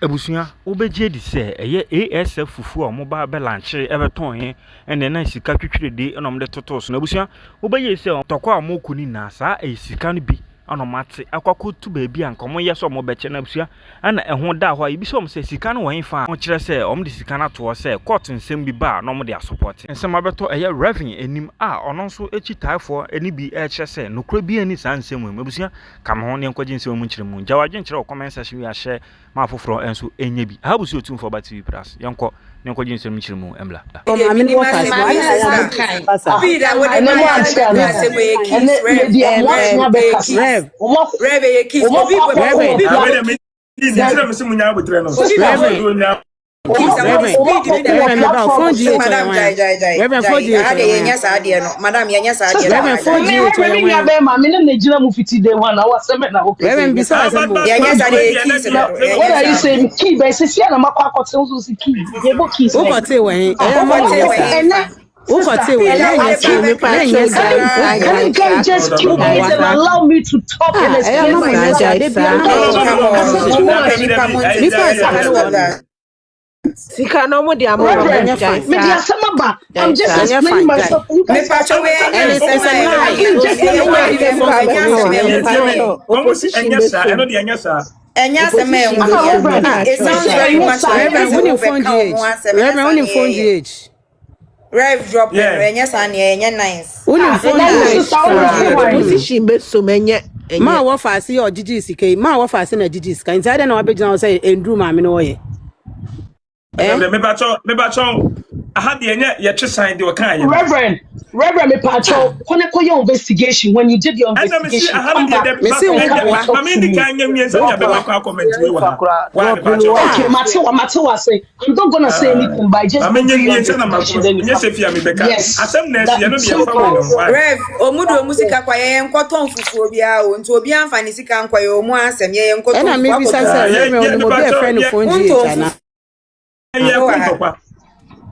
Ebusua obeje di se eye ASF fufu a mo ba be lanche ebeton he ene na sika twetwerede enom de toto so na ebusua obeye se tokwa mo kuni na sa sika no bi anomate akwako tu ba bi anka mo ye so mo beche na ebusua ana eho da ho ibi so mo se sika no wan fa mo kire se om de sika na to se court nsem bi ba no mo de support nsem abeto eye revenue enim a ono nso echi taifo eni bi e kire se nokra bi ani sa nsem mu ebusua kam ho ne nkwaje nsem mu kire mu jawaje kire comment section wi ahye ma foforo enso enye bi ha busu otum for ba TV plus yenko nenko jin nsem kire mu embla amini wo fast bi da wo de ma se mo ye kiss rev ye kiss obi me ndira me se munya abotre no madam yenya sa de Reverend Foji what are you saying? Key by Cecilia Makwa so key. Yebo keys. Just keep and allow me to talk and I'm just explaining myself. Rev drop nice. Ma wo fasi o Gigi sike ma wo fasi na Gigi sika inside na wabegina say endru ma me no ye me bacho aha de enye ye twesan de wakan ye Reverend me pacho kone ko your investigation when you did your investigation me see ma me di kan nyam yensa ya be ba comment we wa okay Matewa say I'm not going to say anything by just ma nyam yensa na ma nye se fia me beka asem na esi ye no de fa wo Rev omudu omusika kwa ye nkoton fufu obi a o nti obi anfa ni sika nkwa ye omu asem ye nkoton na me bi say Reverend mo be friend phone ji na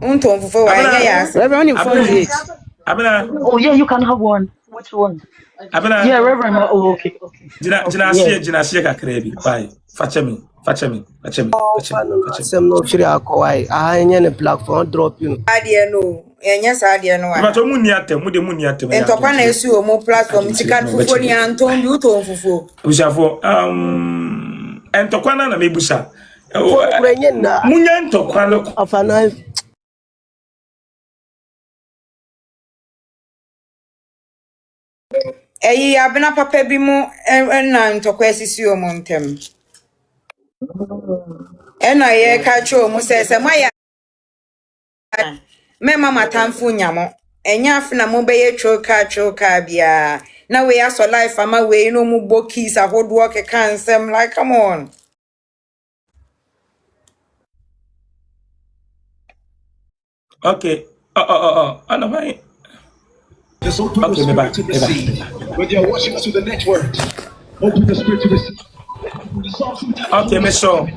unton fufu wa ye ya Reverend phone ji oh yeah you can have one which one yeah Reverend oh okay jina sie kakra bi bye fachemi sem no chiri akowai enye ne platform drop you adie no enye sa adie no wa but mu ni atem entokwa na esi o mo platform tikan fufu ni anton bi uton fufu busafo entokwa na mebusa munya ntokwa no afana eyi abena papa bi mu na ntokwa esisi o mo ntem ena ye ka cho mu se moya me mama tamfu nyamo enya afna mo be ye choka bia na we aso life ama we no mu bokis ahodo keka nsem like come on okay ana mai just open the spirit to receive. When you're watching us through the network, open the spirit to receive. Okay, me so.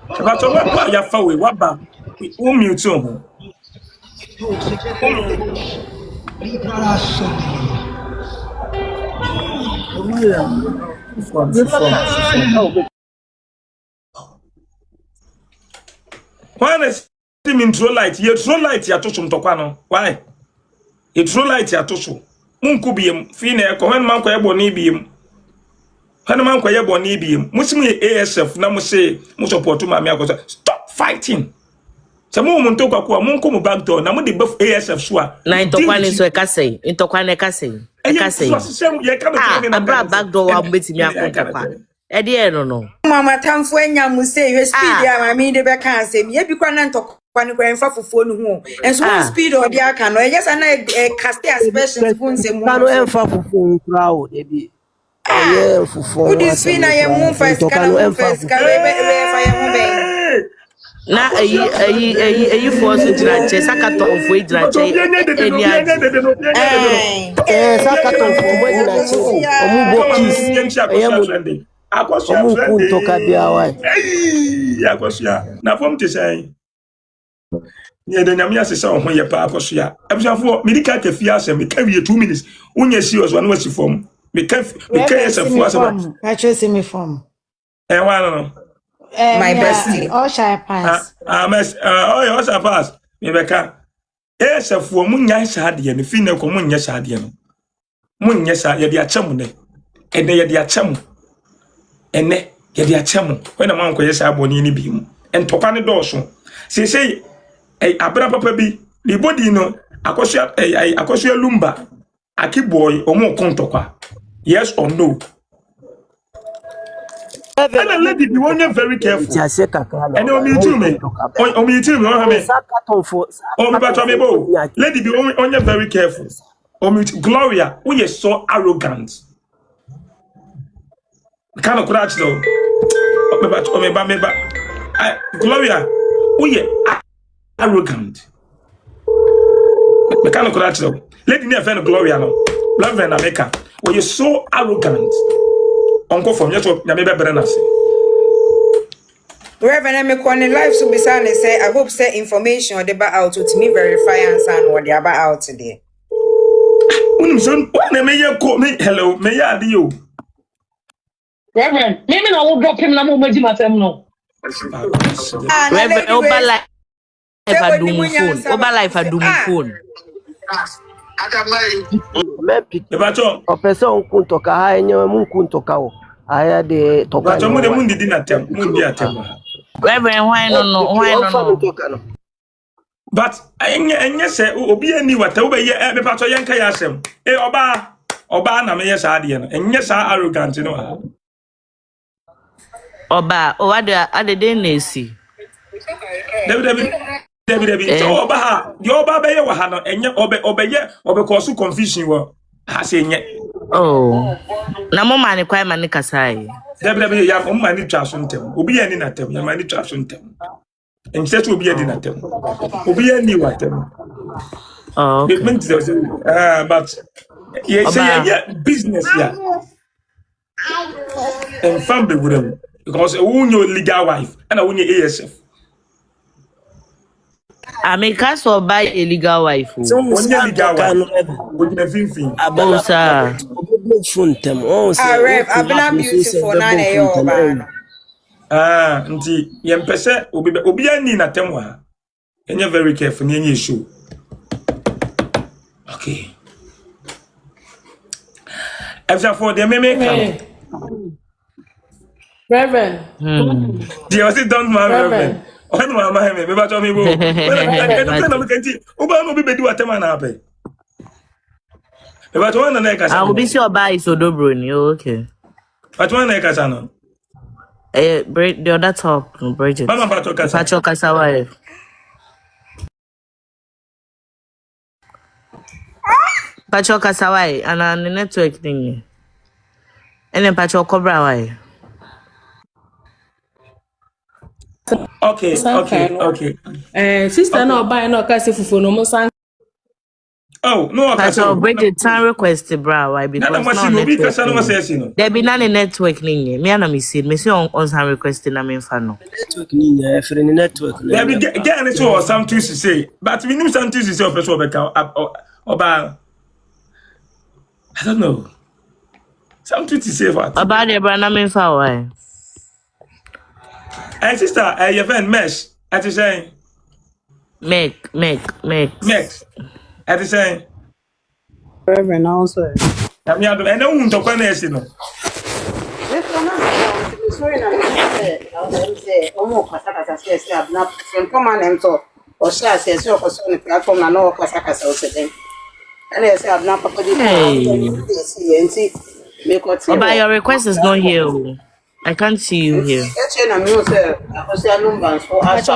But what ya fa we what ba? Who mute on? When is him intro light? You throw light ya to some tokwa. Why? You throw light ya to so. Munku biem fi na ko hen man ko ebo ni biem. Hen man ko ebo ni biem. Musimu ASF na mo say mo support ma me akoso. Stop fighting. Se mo mo ntokwa ko mo nko mo back door na mo de buff ASF so a. Na ntokwa ni so e ka sei. Ntokwa na e ka sei. E ka sei. Abra back door wa betimi akontokwa. E de no. Mama tamfo enya mu say we speed ya ma me de be kan asem. Ye bi kwa na ntokwa kwani kwa mfa fufuo no ho enso speed o dia aka no yes na cast expressions fun se mu no emfa fufuo nkura o de bi aye fufuo o di speed na ye mu first kana we fa ye mu be na ayi force dirache sakato ofo dirache eni sakato ofo dirache omu bokis aye akwaso friend toka bia wai akwaso na fom te sai nye de nyame asese ho ye pa akoso ya abushafo medika kafia asem me ka wie 2 minutes unya serious one wasi form me ka yesafo asem ka chese me form wa no my bestie. All shall pass. All shall pass. Rebecca. For munya shadi and fine ko munya shadi no. Munya sha ye dia chemu ne. Ene ye dia chemu. Ene ye dia chemu. When a man ko ye sha boni ni bi mu. En topa ne dosho. Say abra papa bi the body no akosua lumba akiboy omo kontokwa. Yes or no? And a lady be one very careful. And on me too, me. On me too, me. Lady be only very careful. Gloria, we are so arrogant. Kind of crash though. Gloria, we are arrogant. Me kind of crash though. Lady near friend Gloria no. Love and America. We are so arrogant. Uncle from your top, Yameba Brennas. Reverend Mekone life so beside say I hope say information or the about out to me verify and sign what they about out today. Hello, may I do? Reverend, maybe I will drop him. I'm going to my family. No. Reverend, Oba life a doom phone. Oba life a doom phone. Opesa kuntoka haya yenyewe munkuntoka o haya de toka bacho mude mundi dinatem mundi atem Reverend why no but enye se obi ani wata wo be ye me pacho yenka ya asem oba na me ye sa ade no enye sa arrogant no ha Oba o ade den na esi Debbie, so oba ha, the oba be ye wa ha no enye obe cause confusion wo ha se enye. Oh. Na mo mani kwa mani kasai. Debbie ya mo mani twa so ntem. Obi ye ni na tem, ya mani twa so ntem. Enche to obi ye di na tem. Obi ye ni wa tem. Oh. But ye say ye business ya. And family with them because who your legal wife and who your ASF. I mean, can't so buy a legal wife. So when you legal wife, with the fin. Abosa. I've been beautiful now. Nti yempese obi ani na temwa. Enye very careful ni enye show. Okay. After for the meme Reverend. The was it done Reverend. When mama me ba to me bo. I don't know oba no be do atema na abe. But one na kasa. I will be sure buy so dobro ni okay. But one na kasa no. The other top, Bridget. Mama Pacho Kasa. Pacho Kasa wife. Pacho Kasa wife, and on the network thing. And then Pacho Cobra wife. Okay. Sister no buy no kasi fufu no mo san. Oh, no, Pacho Bridget time request bra why because no there be none network ni me and me see on some requesting na me fa no network ni ya free network there be get any so something to say but we need something to say of person oba I don't know something to say about the brand na me fa why sister your friend mesh at the saying make at the saying Reverend also. I'm not and no one to connect no Sorry na say omo kasa say abna come on em to o say so ko so ni platform na no kasa o say dem and say abna papa di see make what but your request is not here. I can't see you here. na me say I say lumban so asha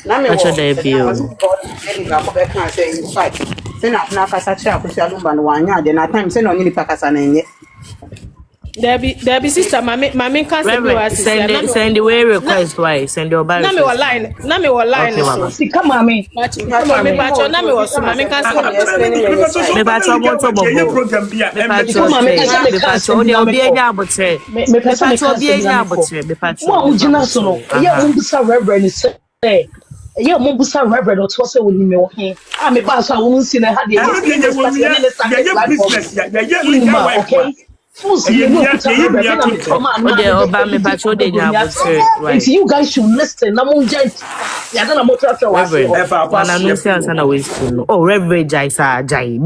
na me Pacho dey bio any ga ko be kan say in fact say na kasa cha ko say lumban wa nya de na time say no ni pa kasa na nye There be sister mami can send the way request why send your bar. Na me wa line See come mami. Mami Pacho na me was mami can send me Pacho moto bobo. program bia Me Pacho dey obi enya abotre. Me Pacho obi enya abotre. Me Pacho. Mo ujina so no. Yeah, mo bisa reverend say. Yeah, mo bisa reverend o to say woni me wo hin. Ah me ba so a wo nsi na ha dey. business ya legal wife. You guys should listen. Oh, Reverend Jai sa Jai.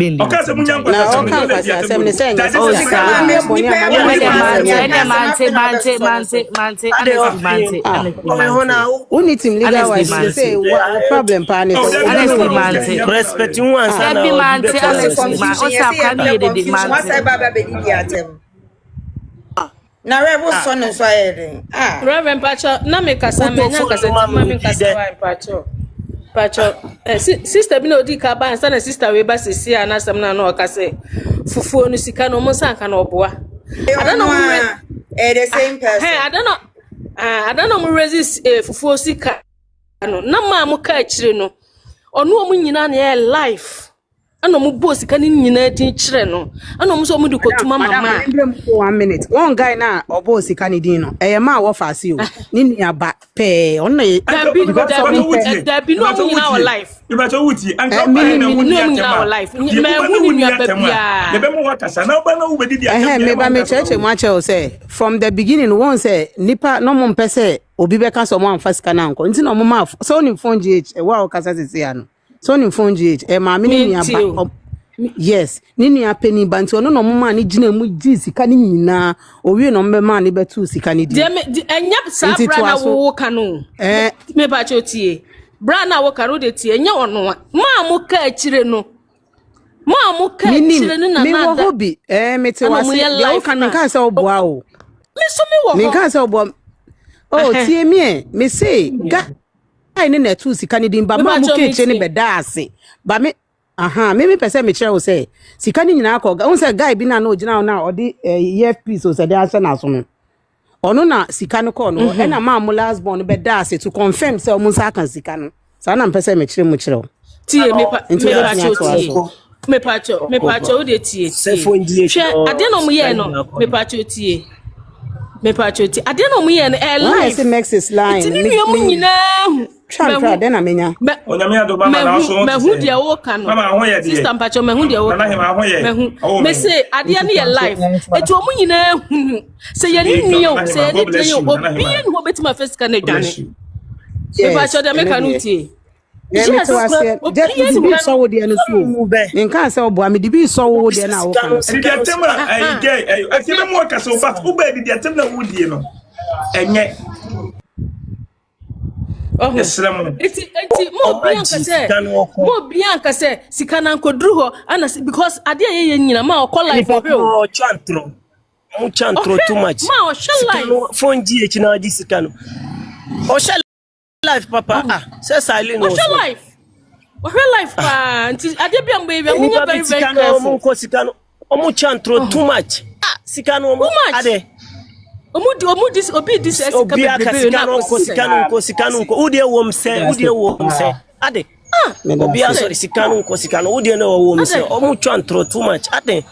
Problem na Reverend son so ayede Reverend Pacho na me kasa me nya kasa ti me kasa Pacho sister bi na odi ka ba nsa na sister we ba sisi ana sam na no kasa fufuo no sika no mo sanka na oboa I don't know the same person I don't know resist fufuo sika no na ma mo ka akire no ono mo nyina na life ano mo boss kan nyina din kire no ano mo so mo de kotuma mama 1 minute one guy na obo sika ni din no eye ma wo fa si o ni nia ba pe on na that be no mo nyina our life you better wuti anka no nyina our life me hu ni nia ba bia me be mo wakasa na ba na wo be di atem me ba me cheche mo ache o say from the beginning one say nipa no mo mpese obi be ka so mo amfa sika na nko nti no mo ma so ni phone gh e wa o kasa sisi ya no so ni phone gh e ma me ni nia ba yes ni nia peni banti ono no mo ma ni gina mu gi sika ni nyina owie no mbe ma ni betu sika ni di enya sa bra na wo ka no me ba cho tie bra na wo ka ro de tie enya ono ma mo ka akire no ma mo ka akire no na me wo hobi mete wase de wo kan nka se oboa o me so me wo me nka se oboa oh tie me say guy ni na tu sika ni di ba ma mo ka akire ni beda ase ba me me pese me kire wo say sika ni nyina akọ won say guy bi na na ogina na odi EFP so say dey ase na so no ono na sika no call no e na ma mo last born be da ase to confirm say o mo sa kan sika no sa na pese me kire mo kire tie me pacho o de tie ade no mo ye no me pacho tie ade no mo ye no life say makes is line ni mo nyina try then amenya onyame adoma na so me hu de wo ka no mama ho ye de sister mpacho me hu de wo me say ade na ye life etu o mu nyina hu say ye ni yo say ye ni yo obi ni wo betima face ka na dwane me pacho de me ka no tie yes just be so wo de no so nka say obo am de bi so wo de na wo ka di atem ai gay atem mo ka so but wo ba di atem na wo die no enye eti mo bianca say sika na nkodru ho ana because ade ye nyina ma o call life o chantro too much ma o shell life phone gh na di sika no o shell life papa say silent o shell life pa nti ade bia mbe we munya very very careful mo ko sika no o mo chantro too much sika no ade obi this obi sikano ko udie wom se ade obi asori sikano udie na wom se o mu twantro too much ade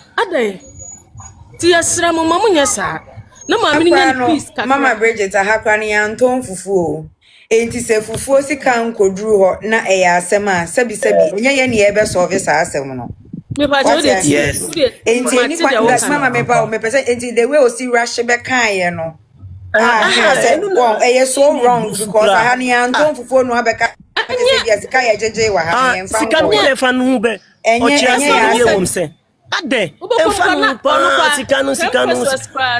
ti yasra mo mamunya sa na ma mi nya peace ka mama Bridget ahakwa ne yanton fufuo enti se fufuo sikan koduru ho na eya asema sabi nya ye ne ebe solve sa asem no me pa jo de yes enti ni kwa mama me ba o me pese enti the way o si rush be kan ye no so wrong because I had yanton fufuo no abeka sika ye jeje wa ha en fa sika no fa no be o chia so ye wom se ade en fa no pa sika no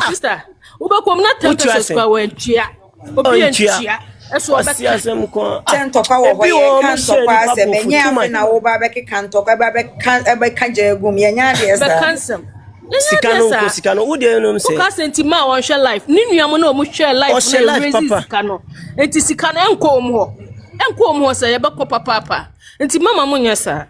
sister ubekom na 10 square we ntwia obi ntwia eso asem ko tentokwa wo ho ye kan tokwa asem enya afi na wo ba be kan tokwa ba be kan jegum ye nya de esa be kansem sika no udie no mse ka senti ma won share life ni nuam na o mu share life na raise sika no enti sika no enko ho se ye be ko papa enti mama munya sa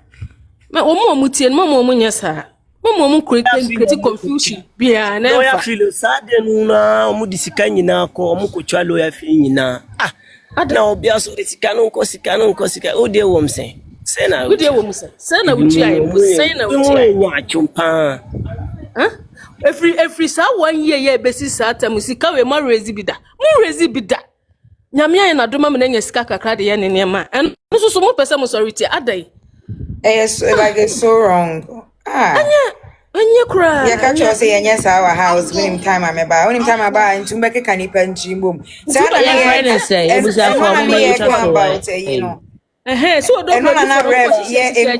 me o mu tie mama munya sa mama mu create confusion bia na ya feel sad no na o mu di sika nyina ko o mu ko twa lo ya fi nyina na obi aso de sika no sika udie wo mse se na udie wo mse se na uchi ayi se na uchi ayi wa chumpa every sa 1 year ye besi sa tamu sika we ma raise bida nyame ayi na doma me na nya sika kakra de ye ne nema en so so mo pese mo sorry ti adai yes like it's so wrong anya Anya kura. Ya catch us say yes our house when him time ameba. When him time about into make kanipa nchimbo. Say I say it was that for me about you know. So don't know na rev yeah e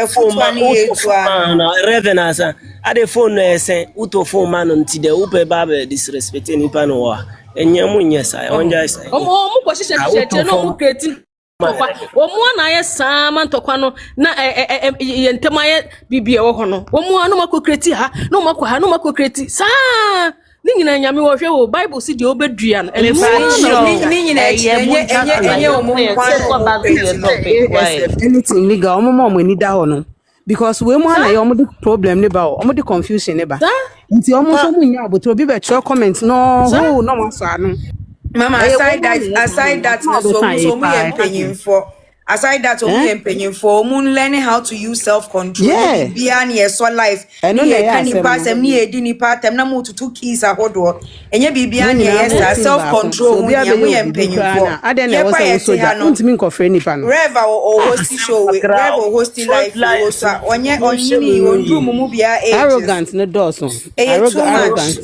phone ye to na revenance a the phone say uto phone man until the upe baba disrespect any pan wa enye munye sai onja sai omo ko hihye no mo creating omo na ye sama ntokwa no na yentema ye bibie wo ho no omo no mako creating ha no mako ha no mako creating sa ni nyina nyame wo hwe wo bible si de obedua no ni nyina enye omo anything legal omo mo ni da ho no because we mo na ye omo the problem ne ba omo the confusion ne ba nti omo so mu nya abotro bi be tro comment no ho no mo so anu mama aside that no so mu ye penyin for aside that penyin for learning how to use self control bia na ye so life ni ye kan ni pasem ni edi ni patem na mo tutu keys ahodo enye bibia na ye self control mu ye penyin for adena wo say so ja ntimi nkofre nipa no reva o host show reva o host life o so onye onyini ondru mu bia arrogant no doso arrogant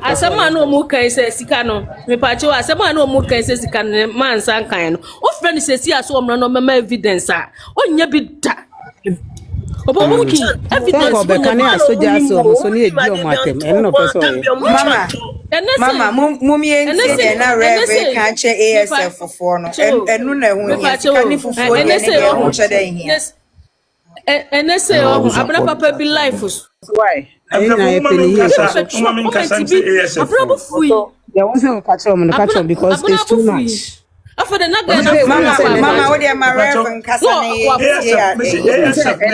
asama no mu kan say sika no me pache wa asama no mu kan say sika no man san kan no o friend say si aso omra no mema evidence a onya bi da obobuki evidence ko be kan ya soja so ni edi o matem en no person mama mummy say na rev kan che ASF for no enu na hu ya kan fufu ya ne ho che da hin NSA abna papa be life why there wasn't catch on because it's too much. After the mama what am reverend kasane and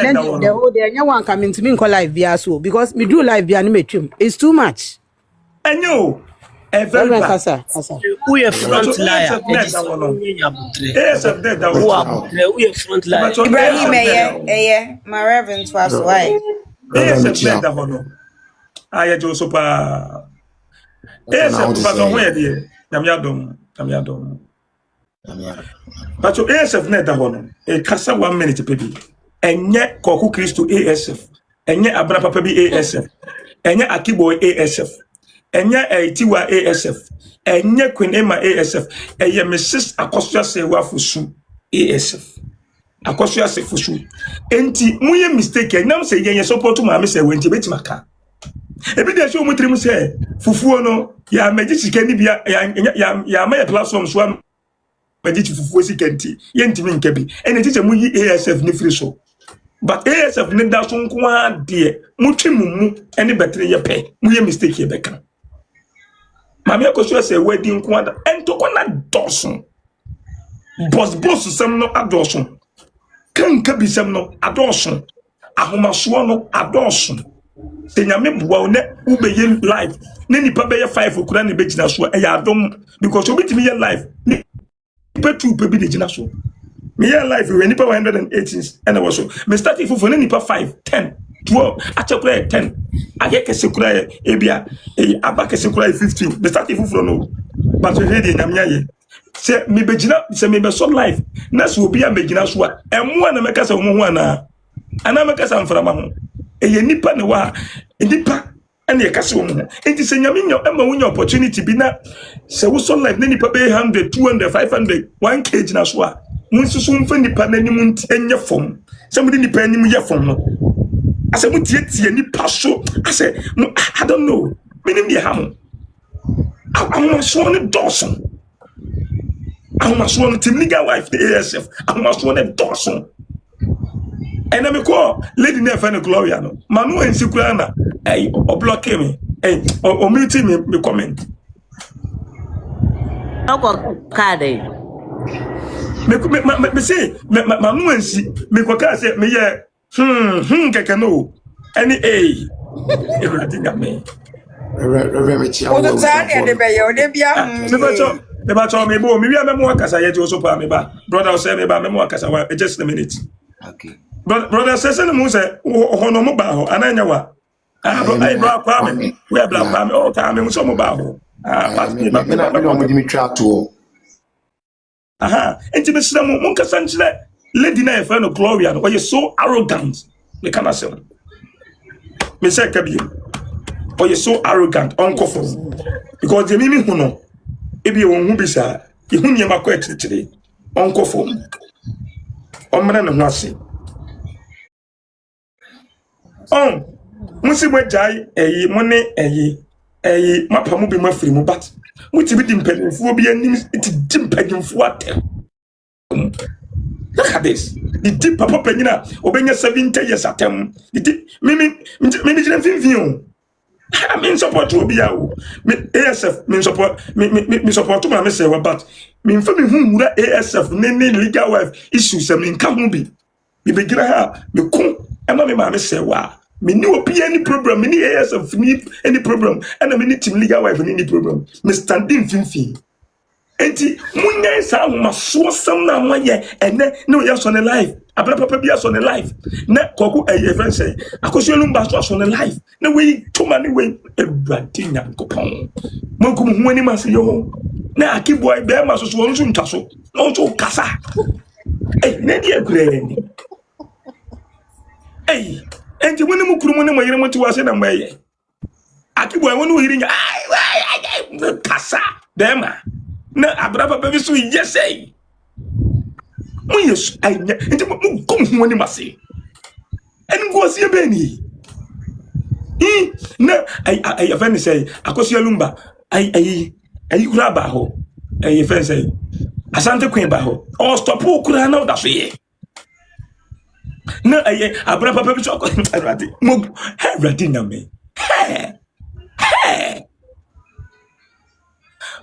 then the whole day one coming to me in live via so because me do live via me trim it's too much. I know Reverend Kasa who your front liar who your front liar Ibrahim my reverend was why I just so pa but ASF net that one a kasa 1 minute baby enye koku Kristo ASF enye abra papa bi ASF enye akiboy ASF enye etiwa ASF enye Queen Emma ASF eye Mrs Akosua Sewa Fusu ASF Akosua Se Fusu enti muye mistake nam say ye support ma me say wenti betimaka ebi dey show mu trim say fufuo no ya meji sika ni bia ya ma platform so am meji fufuo sika nti ye ntimi nkabi ene teacher mu yi ASF ni free so but ASF ni da so nko ade mu twemu ene betre ye pe mu ye mistake ye beka mama Akosua say wedi nko ada entoko na doson boss sem no adoson kan kabi sem no adoson ahomaso no adoson Senyame buwa ne ubeye life ne nipa beye 5 okura ne begina so e ya adom because obitimi ye life ne nipa 2 pe bi de gina so me ye life we nipa 118 and was so me start fufu ne nipa 5 10 12 achekura 10 ageke sekura e bia e abake sekura 15 me start fufu no but we dey nyame aye se me begina se me be so life na so obi a begina so a emo na meka se wo ho ana meka sa mframa ho eye nipa ne wa nipa ene ye kase wo mu enti se nyame nya ema wo nya opportunity bi na se wo so life ne nipa be 100 200 500 1 kg na so a mun susu mfa nipa na nim enye fom se mu nipa anim ye fom no ase mu tie nipa so ase no I don't know menim de ha mo am so ne dawson am so ne tim legal wife the ASF am so ne dawson. And I call lady never no Gloria no. Manu and Sikurana, or block me, or meeting me comment. Me say, Manu and si, me kwaka say, me ye, kakano, any everything that me. The battle me bo, maybe I'm more cassa yet also pa me ba. Brother say me ba me more cassa just a minute. Okay. Brother says no say hono mo ba ho ananya wa bra kwa me we bla kwa me o ta me so mo ba ho me try to enti me sira mo nkasa nchire lady na e fa no Gloria no you so arrogant Me cannot say. Me say kabi. Oh, you're so arrogant, uncomfortable. Because the mimi huno. Ebi won hu bisa. Ye hu niam akọ ekyekere. Uncomfortable. Omra na hwase. Musi mo jai eyi mo ne eyi mapamu bi mafiri mu but muti bi di mpanyimfo bi anim ti di mpanyimfo atem. Look at this. The deep papa penina obenya 70 years atem. The deep mimi jina finfin. I mean support to be out. ASF mean support me support to me say but me mfa me hu wura ASF ne legal wife issues am nka ho bi. Me begira ha me ko ema me ma me say wa. Me ni obi any problem me ni ASF ni any problem and me ni team legal wife ni problem. Me standing finfin. Enti munya sa ma so sam na moye ene no yes on the life abra papa bi on the life na koku e friend say akoselu mba so on the life na we to mani we ebrati nya kopon monku hu ani ma se yo na akiboy be ma so so won so ntaso no so kasa na di akure ni enti woni mu kuru mu ne mo yire mo ti wa se na mbaye akiboy woni wo yire nya kasa be ma na abraba baby so yes eh mo yes anya nti mo kom ho ni mase en go sie be ni na ai afen say akosia lumba ai kura ba ho ai afen say asante kwen ba ho o stop kura na da so ye na ai abraba baby so ko radi mo radi na me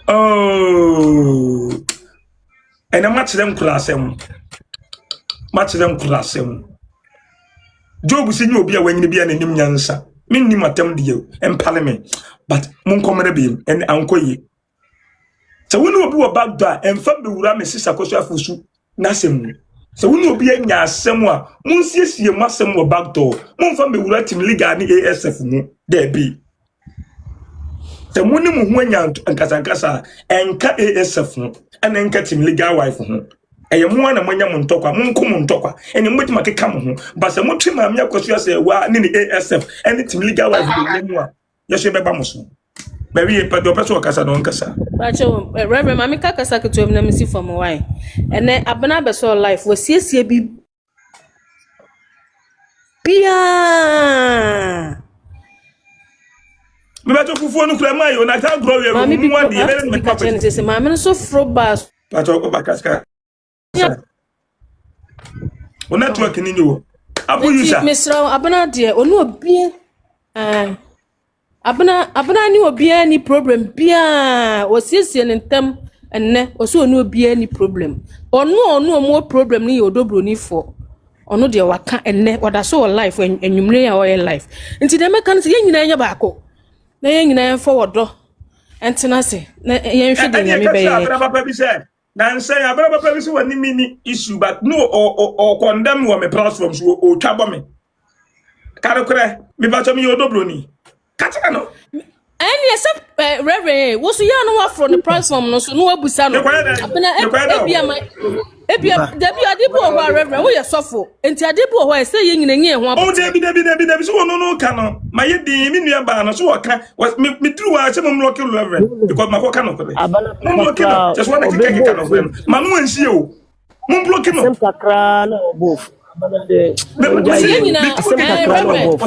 and I'm match them classem. Job seen you be a when you be an enim yansa. Minni matem dio and parliament, but Munkomere beam and uncle ye. So when you be a back door and fab the Urame sister Kosha Fusu, Nasim. So when you be a yassemwa, Munsies ye massem or back door, Munfam be writing legani ASF, there be. The money muhwanya nkasa enka ASF no ana enka tim legal wife ho eye mo na manya mo ntokwa monko mo ntokwa ene mbetima keka mo ho ba se mo twema me akoso ase wa ne ASF ene tim legal wife de mu a yeso beba mo so ba wi e pado peso kasa no nkasa ba cho reverend mami kasa keto na misi for mo why ene abena beso life wo siesie bi pia me ba to fufu no kura mai o na ta grow we mu wan de be me ka chente se mami no so fro bas ba to ba kaska o network ni wo abu user Mr. abana de onu obie abana ni obie ni problem bia o siesie ne ntam enne o so onu obie ni problem onu mo problem ni odobro ni for onu de waka enne wada so life enwumre ya o life nti de meka nti ye nyina nya baako na ye nyina forward do entina se na ye nhwe de nyame be ye papa bi say na say abra papa bi so wani mini issue but no or condemn wo me platform so o twabo me karekure me ba to me odobro ni katika no any except reverend wo so ya no wa from the platform no so no abusa no abena ebia debi adibu o wa reverend wo ye sofo enti adibu o wa say ye nyina nye ho o debi so no ka no ma ye din mi nua ba no so wo ka me tru wa che mo block reverend because ma ko ka no ko be mo block no just want to take ka no ma no ansie o mo block no sem kakra na obof abana de o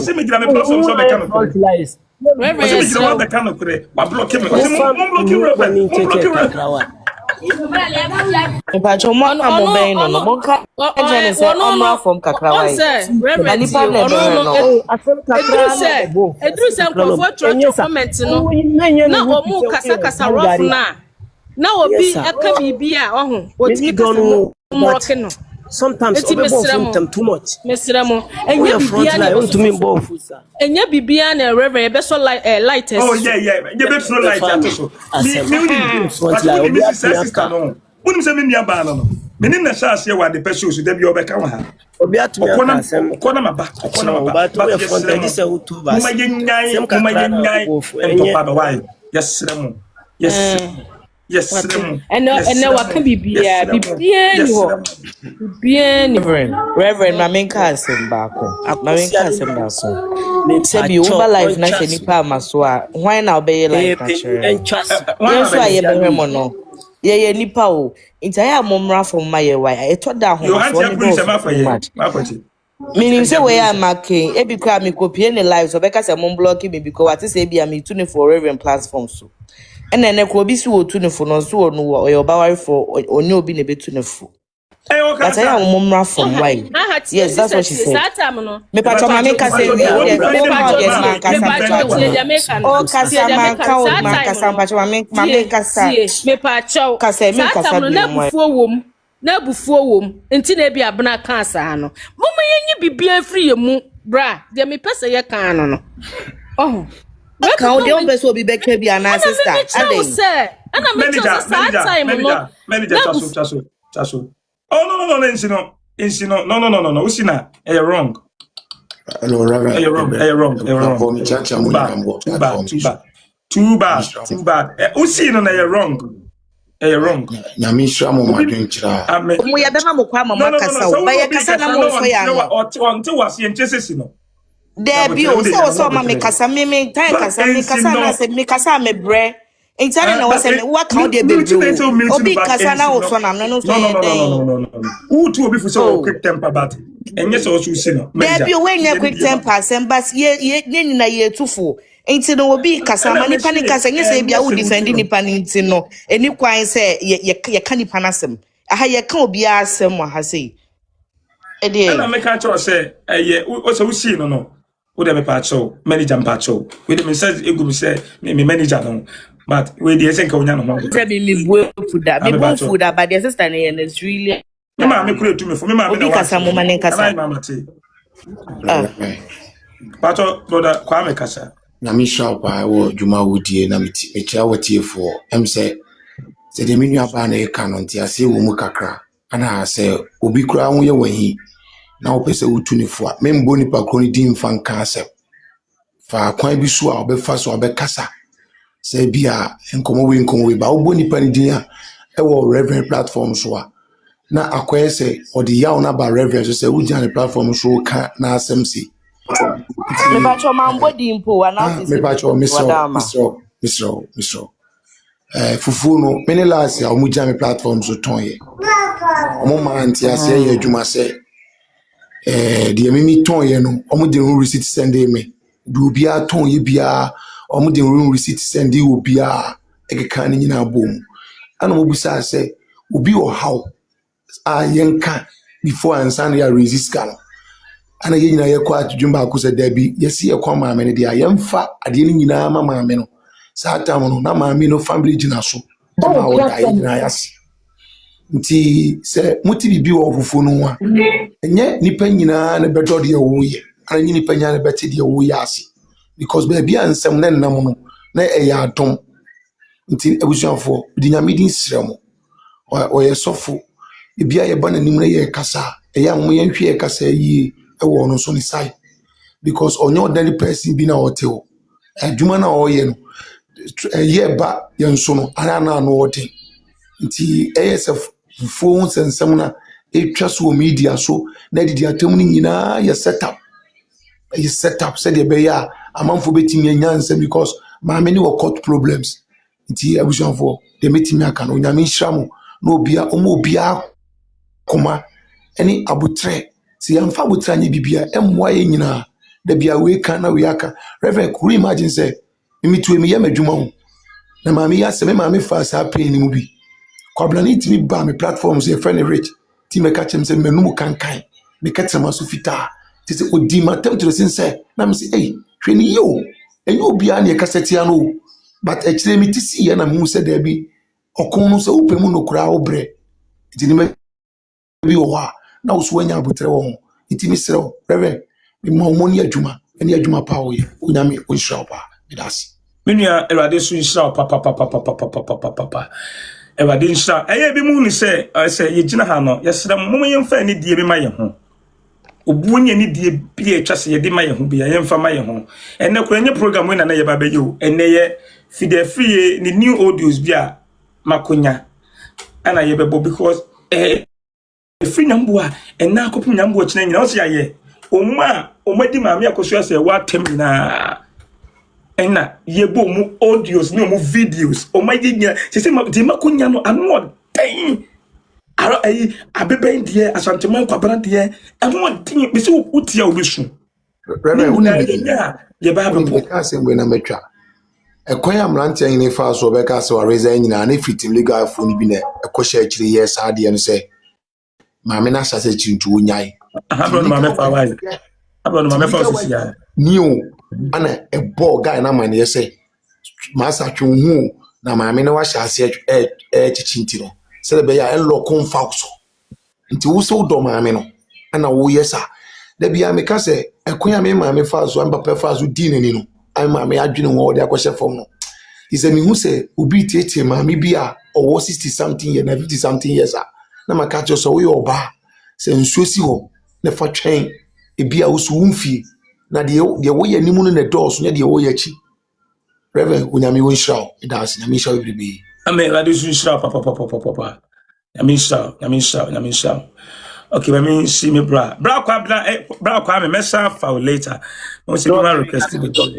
se me gira me platform so be ka no reverend se me gira wa ka no ko wa block me o se mo block reverend But your mom no monka ejene se omra from kakrawai reverend no edru se nkrofo church comment no na omu kasa rough na obi aka bibia ohun oti kasa mroke no sometimes obo too much mesramo enya bibia na to me bo fusa enya bibia na reverend be so light oh yeah you be so light at so me front line obi sister no wonu se me nia ba no me ni na chance wa de person so da bi obeka wa ha obi atumi asem okona maba ba to front line say o two bas mo mayenyan ento pa ba why yes Yes, and what can be bien, Reverend, my main cousin back home. My main cousin back home. Say be Uber life na she nipa maswa. Why now be life na sure? Yes, why you be mono? Yeah, nipa o. Entire momra from my way. I thought that home. You want to put some for you. Meaning say we are marking. Ebi kwa me copy any live so because I'm blocking me because what say be am tune for Reverend platform so. And then I could be so tune for no so no or your bower for or no be a bit tune for. But I am momra from why? Yes, that's what she said. Me patro ma make say we yes man kasa. Oh kasa man ka o man kasa patro ma make kasa. Me patro kasa me kasa bi na bufuo wom enti na bi abna kan sa no mama yenyi bibia free mu bra de me pese ye kan no oh kan de on pese obi beke bi ana sister ade ana me just that time no manager chaso oh no usina you're wrong. Hello, Reverend. You're wrong. Too bad. Usina na you're wrong. You're wrong. Nyamisha mo madwenchira. Mo ya bema mo kwa mama kasa o. Ba ya kasa na mo so ya no. Onti wasi enchesesi no. Debi o so ma me kasa me time kasa me kasa na se me kasa me bre. Entare na wase me wa kan de bebre. Obi kasa na o so na no so ye no. Who to obi fu so quick temper bat. Enye so so si no. Debi o we nya quick temper sem but ye ni na ye tufo. Enti no obi kasa ma nipa ni kasa nye se bia wo defend nipa ni enti no eni kwan se ye ka nipa na sem aha ye ka obi asem wa ha sei e de na me ka cho se ye o so si no wo de me pa cho manager pa cho we de me say egu me say me manager no but we de say ka onya no ho say me bu fuda but the sister na is really me ma me kure tu me fo me ma me na kasa mo ma ne kasa pato brother kwa me kasa Nyamisha kwa wo juma wudie na metia watie fo emse se de menu aba na e kanon ti ase wo mu kakra ana se obi kura ho ye wahi na wo pese wutuni fo a membo ni pakro ni din fan kanse fa kwan bi so a obefa so obekasa se bia enkomo we ba wo boni pani din a e wo Reverend platform so a na akoye se odi yawo na ba Reverend so se wuja na platform so ka na asemsi me pacho mambo dimpo announce me pacho Mr. Fufu no many last ya omuja me platform so tonye omo manti ase ye adwuma se de mimi tonye no omo de receipt send me du bia tonye bia omo de receipt send obi a ekeka ni nyina bom ana mo busa se obi o how a yenka before ansan ya resist kan ana ye nyina ye kwa atudwumba akusa dabi yesi ye kwa maame ne dia yemfa ade ni nyina ma maame no sa tam no na maame no family gina so ma wo dai nyina yasi nti se muti bibi wo fufu no a enye nipa nyina na bedo de wo ye ana nyini nipa nyina na beti de wo ye asi because baby ansem na nam no na e ya adom nti ebusuafo di nyame din sremo o ye sofo ebia ye bana nim na ye kasa e ya mo ye hwe ye kasa yi ewo no so ni sai because onye ordinary person bi na hotel adwuma na o ye no ye ba ye nso no ara na no odi nti ASF phone sensem na etwa so media so na didi atem ni nyina ye set up said be ya amanfo betimi anyansa because ma many were court problems nti abusanfo de metimi aka no nyame hyiram na obia koma eni abutre si yamfa butra nye bibia emwa ye nyina da bia we kan na we aka Reverend could imagine say me to me yamadwuma ho na maami ya se me maami fa sa pain ni mu bi kwabla ni timi ba me platforms ye friend rich ti me catch him say me no kankan me katsama so fita ti se odi matem to sin say na me say hey hweni yo enyo bia na ye kaseti ano but actually me ti si ya na mu say da bi okon no say opemu no kura obre ti ni me bi o wa na usu wanya abutre wo itimi srew Reverend me mo moni adwuma eni adwuma pa wo ye onyame onhira pa medasi menua erade so nhira papa erade nhira eye bi mu ni se ye gina ha no ye sra mo mo yemfa ni die bi ma ye ho obu nya ni die bi e twase ye de ma ye ho bi ye mfa ma ye ho enne kura nye program we na ye ba be yo enne ye fide free ni new audios bi a makonya ana yebebo because free nyamboa na akopim nyamboa china nyina o se aye omadi maami akoso ase wa tem na ena yebo mu audios ni mu videos omadi nya se di makonya no ano den aro ayi abeben die asanteman kwabran die ano den be se utia obesu Reverend, ye ba be kase ngwe na metwa. Ekwan amrante yin fa so be kase wa reza nyina na fitim legal phone bi na ekosha akiri yes ade no se. Maame na sase chintu onyai. Abro no maame fa wai. Abro no maame fa osisi ya. Niu ana ebo guy na man ye say. Masa twunhu na maame na wa hyase chichinti no. Se be ya enlo konfa so. Nti wo so do maame no. Ana wo yesa. Da bia me ka se ekwan me maame fa so amba pe fa so di nani no. Ai maame adwene wo de akwhye fom no. Ise me hu se obi tietie maame bia owo 60 something years na 50 something years na makacho so we oba se nsuosi ho na fa twen ebia wo so wumfie na de wo ye nimu no na dose nya de wo ye chi Reverend unyame wo nshraw idas nyame nshraw bibi ame la de nshraw papa nyame nshraw okay let me see me bra kwa me messa for later we say my request to talk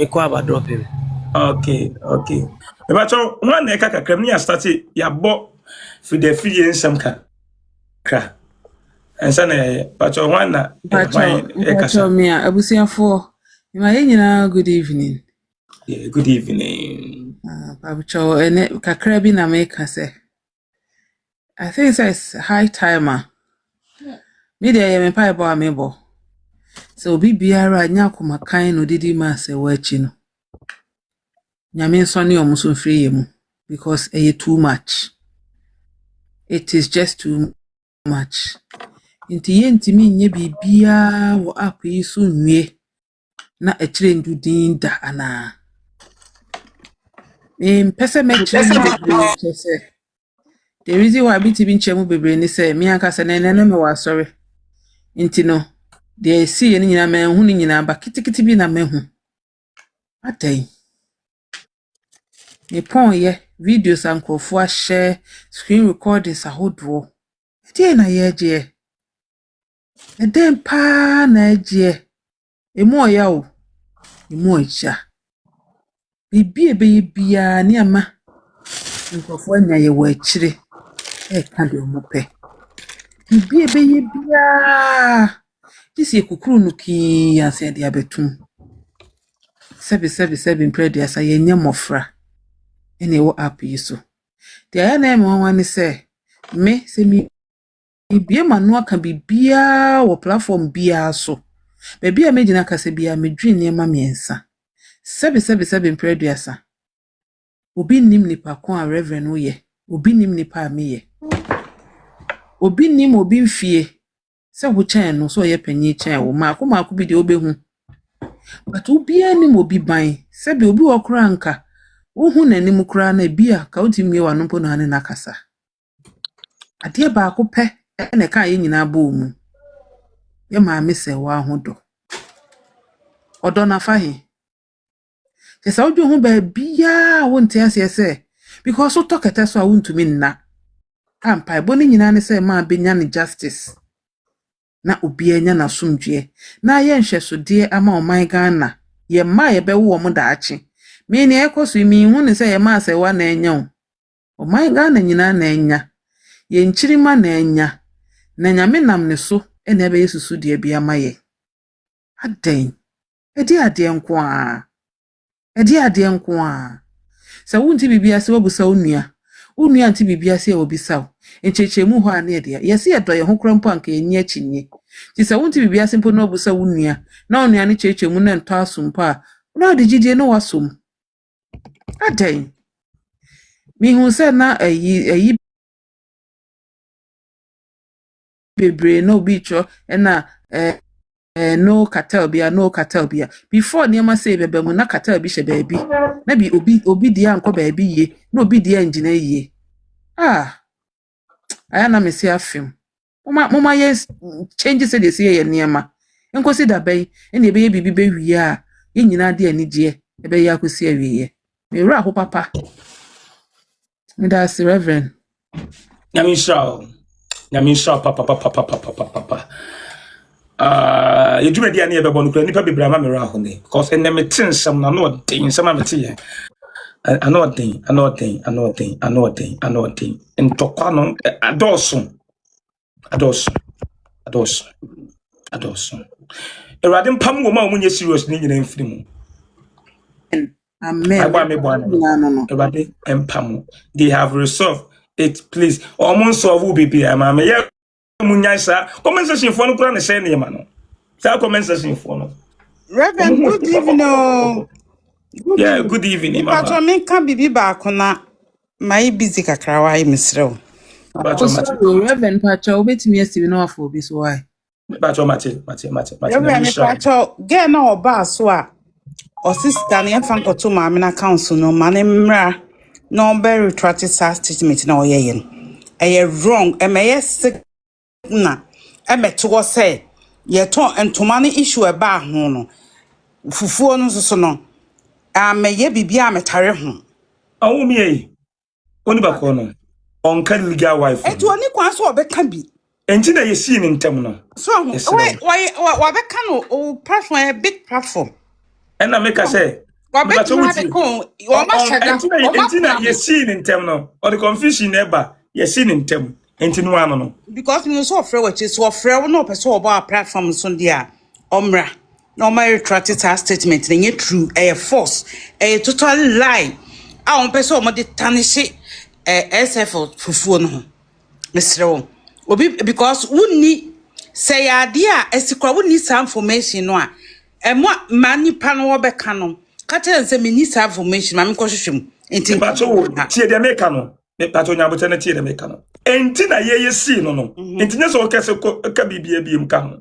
e kwa ba drop him okay me ba cho one na kakra me ya start ya bo fi the free ensam kra ensa na ba cho one na ba cho me abusiafo ma yenyina good evening. Yeah, good evening. Ba cho ene kakra bi na me ka say I think it's high timer. Me dey me pai bo amebo. So obi biara nya akoma kan no didi ma se wachi no. Nyame nso ne omuso free yemu because too much. It is just too much. Inti yentimi nye bibia wo app yi so nwie na ekire ndudin da ana. Pese me kire chese. The reason why biti bin chemu bebre ni say me anka se na me wa sorry. Inti no de see ni nyina me hu ni nyina ba kitikiti bi na me hu. Atai. Me pon ye videos ankofo a share screen recordings ahodwo. Ede na ye je. Eden pa na je. Emu oya o. Emu oja. Bibi ebe bia ni ama. Nkofo anya ye wa akire. Ka de omope. Bibi ebe bia. Disi ekukuru no ki ase de abetum. Sebi impredi asa ye nya mofra. Ene wo app yi so. De aya na me wan se me se mi bie manu aka bibia wo platform bia so. Be bia me gina ka se bia me dwi ne ma miensa. Sebi impredi asa. Obi nim nipa ko a reverend wo ye. Obi nim nipa a me ye. Obi nim obi mfie. Se wo chen no so ye panyi chen wo maako bi de obehu. But obi anim obi ban. Sebi obi okra nka. Wohu nanim kura na bia ka utimie wano mpo na na kasa. Ade ba ko pe na ka ye nyina ba omu. Ye maame se wa hodo. Odo na fahi. Se sa odwo hu ba bia wonte ase se because so tokete so a wontumi nna. Ampa bo ni nyina ne se ma benya ne justice. Na obi anya na somdwe. Na ye nhwesode ama oman Ghana. Ye ma ye be wo mo daachi. Me ni ekosu mi hu ne se ye ma se wa na enya o. O my Ghana nyina na enya. Ye nchirima na enya. Na nyame nam ne so ene be yesusu de bia maye. Aden. Edi ade nko a. Se wunti bibia se wabusa onua. Onua anti bibia se obisa. Enchechemu ho ane de. Yesi edo ye ho krampo anka enyi achinye. Ti se wunti bibia simpo na obusa onua. Na onua ne chechemu na ento asompo a. Na de gidie no wasom. Aden. Mi hu se na ayi bebre no bicho na no cartel bia before niam say bebe mu na cartel bi she baabi na bi obi dia anko baabi ye na obi dia engine ye aya na me se afem mama yes change say dey say ye niam enko si da bai ene ebe ye bibi be wi a ye nyina de anigye ebe ye akosi awie ye me wura ho papa That's the Reverend. Nyamisha papa. You do the idea about nuclear nipa be brahma mirahone because in them things some no thing some am tie another thing and tokwano adoso erade mpam wo ma munye serious ni nyina mfiri mu Amen. No. Erade empam they have resolved it please almost solve bibi ama me ye munya sa comment section for no kura ne say ne ma no sa comment section for no Reverend, good evening. Good evening, Mama. But me can be back na my busy kakra wa misrew. Reverend Pacho, obetimi asibi no afọ obi so why? Pacho mate. Reverend Pacho, get na oba so a sister na yɛmfa nkoto maame na council no ma ne mmra na ɔbɛ retract sa statement na ɔyɛ yɛn. Ɛyɛ wrong, ɛmɛyɛ sick na ɛbɛto wɔ sɛ yɛtɔn ntoma ne issue ɛba ho no. Fufuo no so no. Ameye bibia metare ho. Awu mi yi. Oni ba ko no. On kan legal wife. Etu oni kwan so obeka bi. Enti na ye see ni ntem no. So why beka no o platform a big platform. Na make I say. Enti na ye see ni ntem no. Or the confusion eba. Ye see ni ntem. Enti no ano no. Because me so ofre wachi so ofre no person oba platform so dia omra. No my retracted statement na true false total lie on person o de tarnish SF fufuo no mesrewo obi because wunni say ade a esikwa wunni some information no a manipa no obeka no ka tell say me need some information ma me ko hwehwem enti pato tie de make no me pato nyabote na tie de make no enti na ye see no enti nyeso o kese ka bibia biem ka no.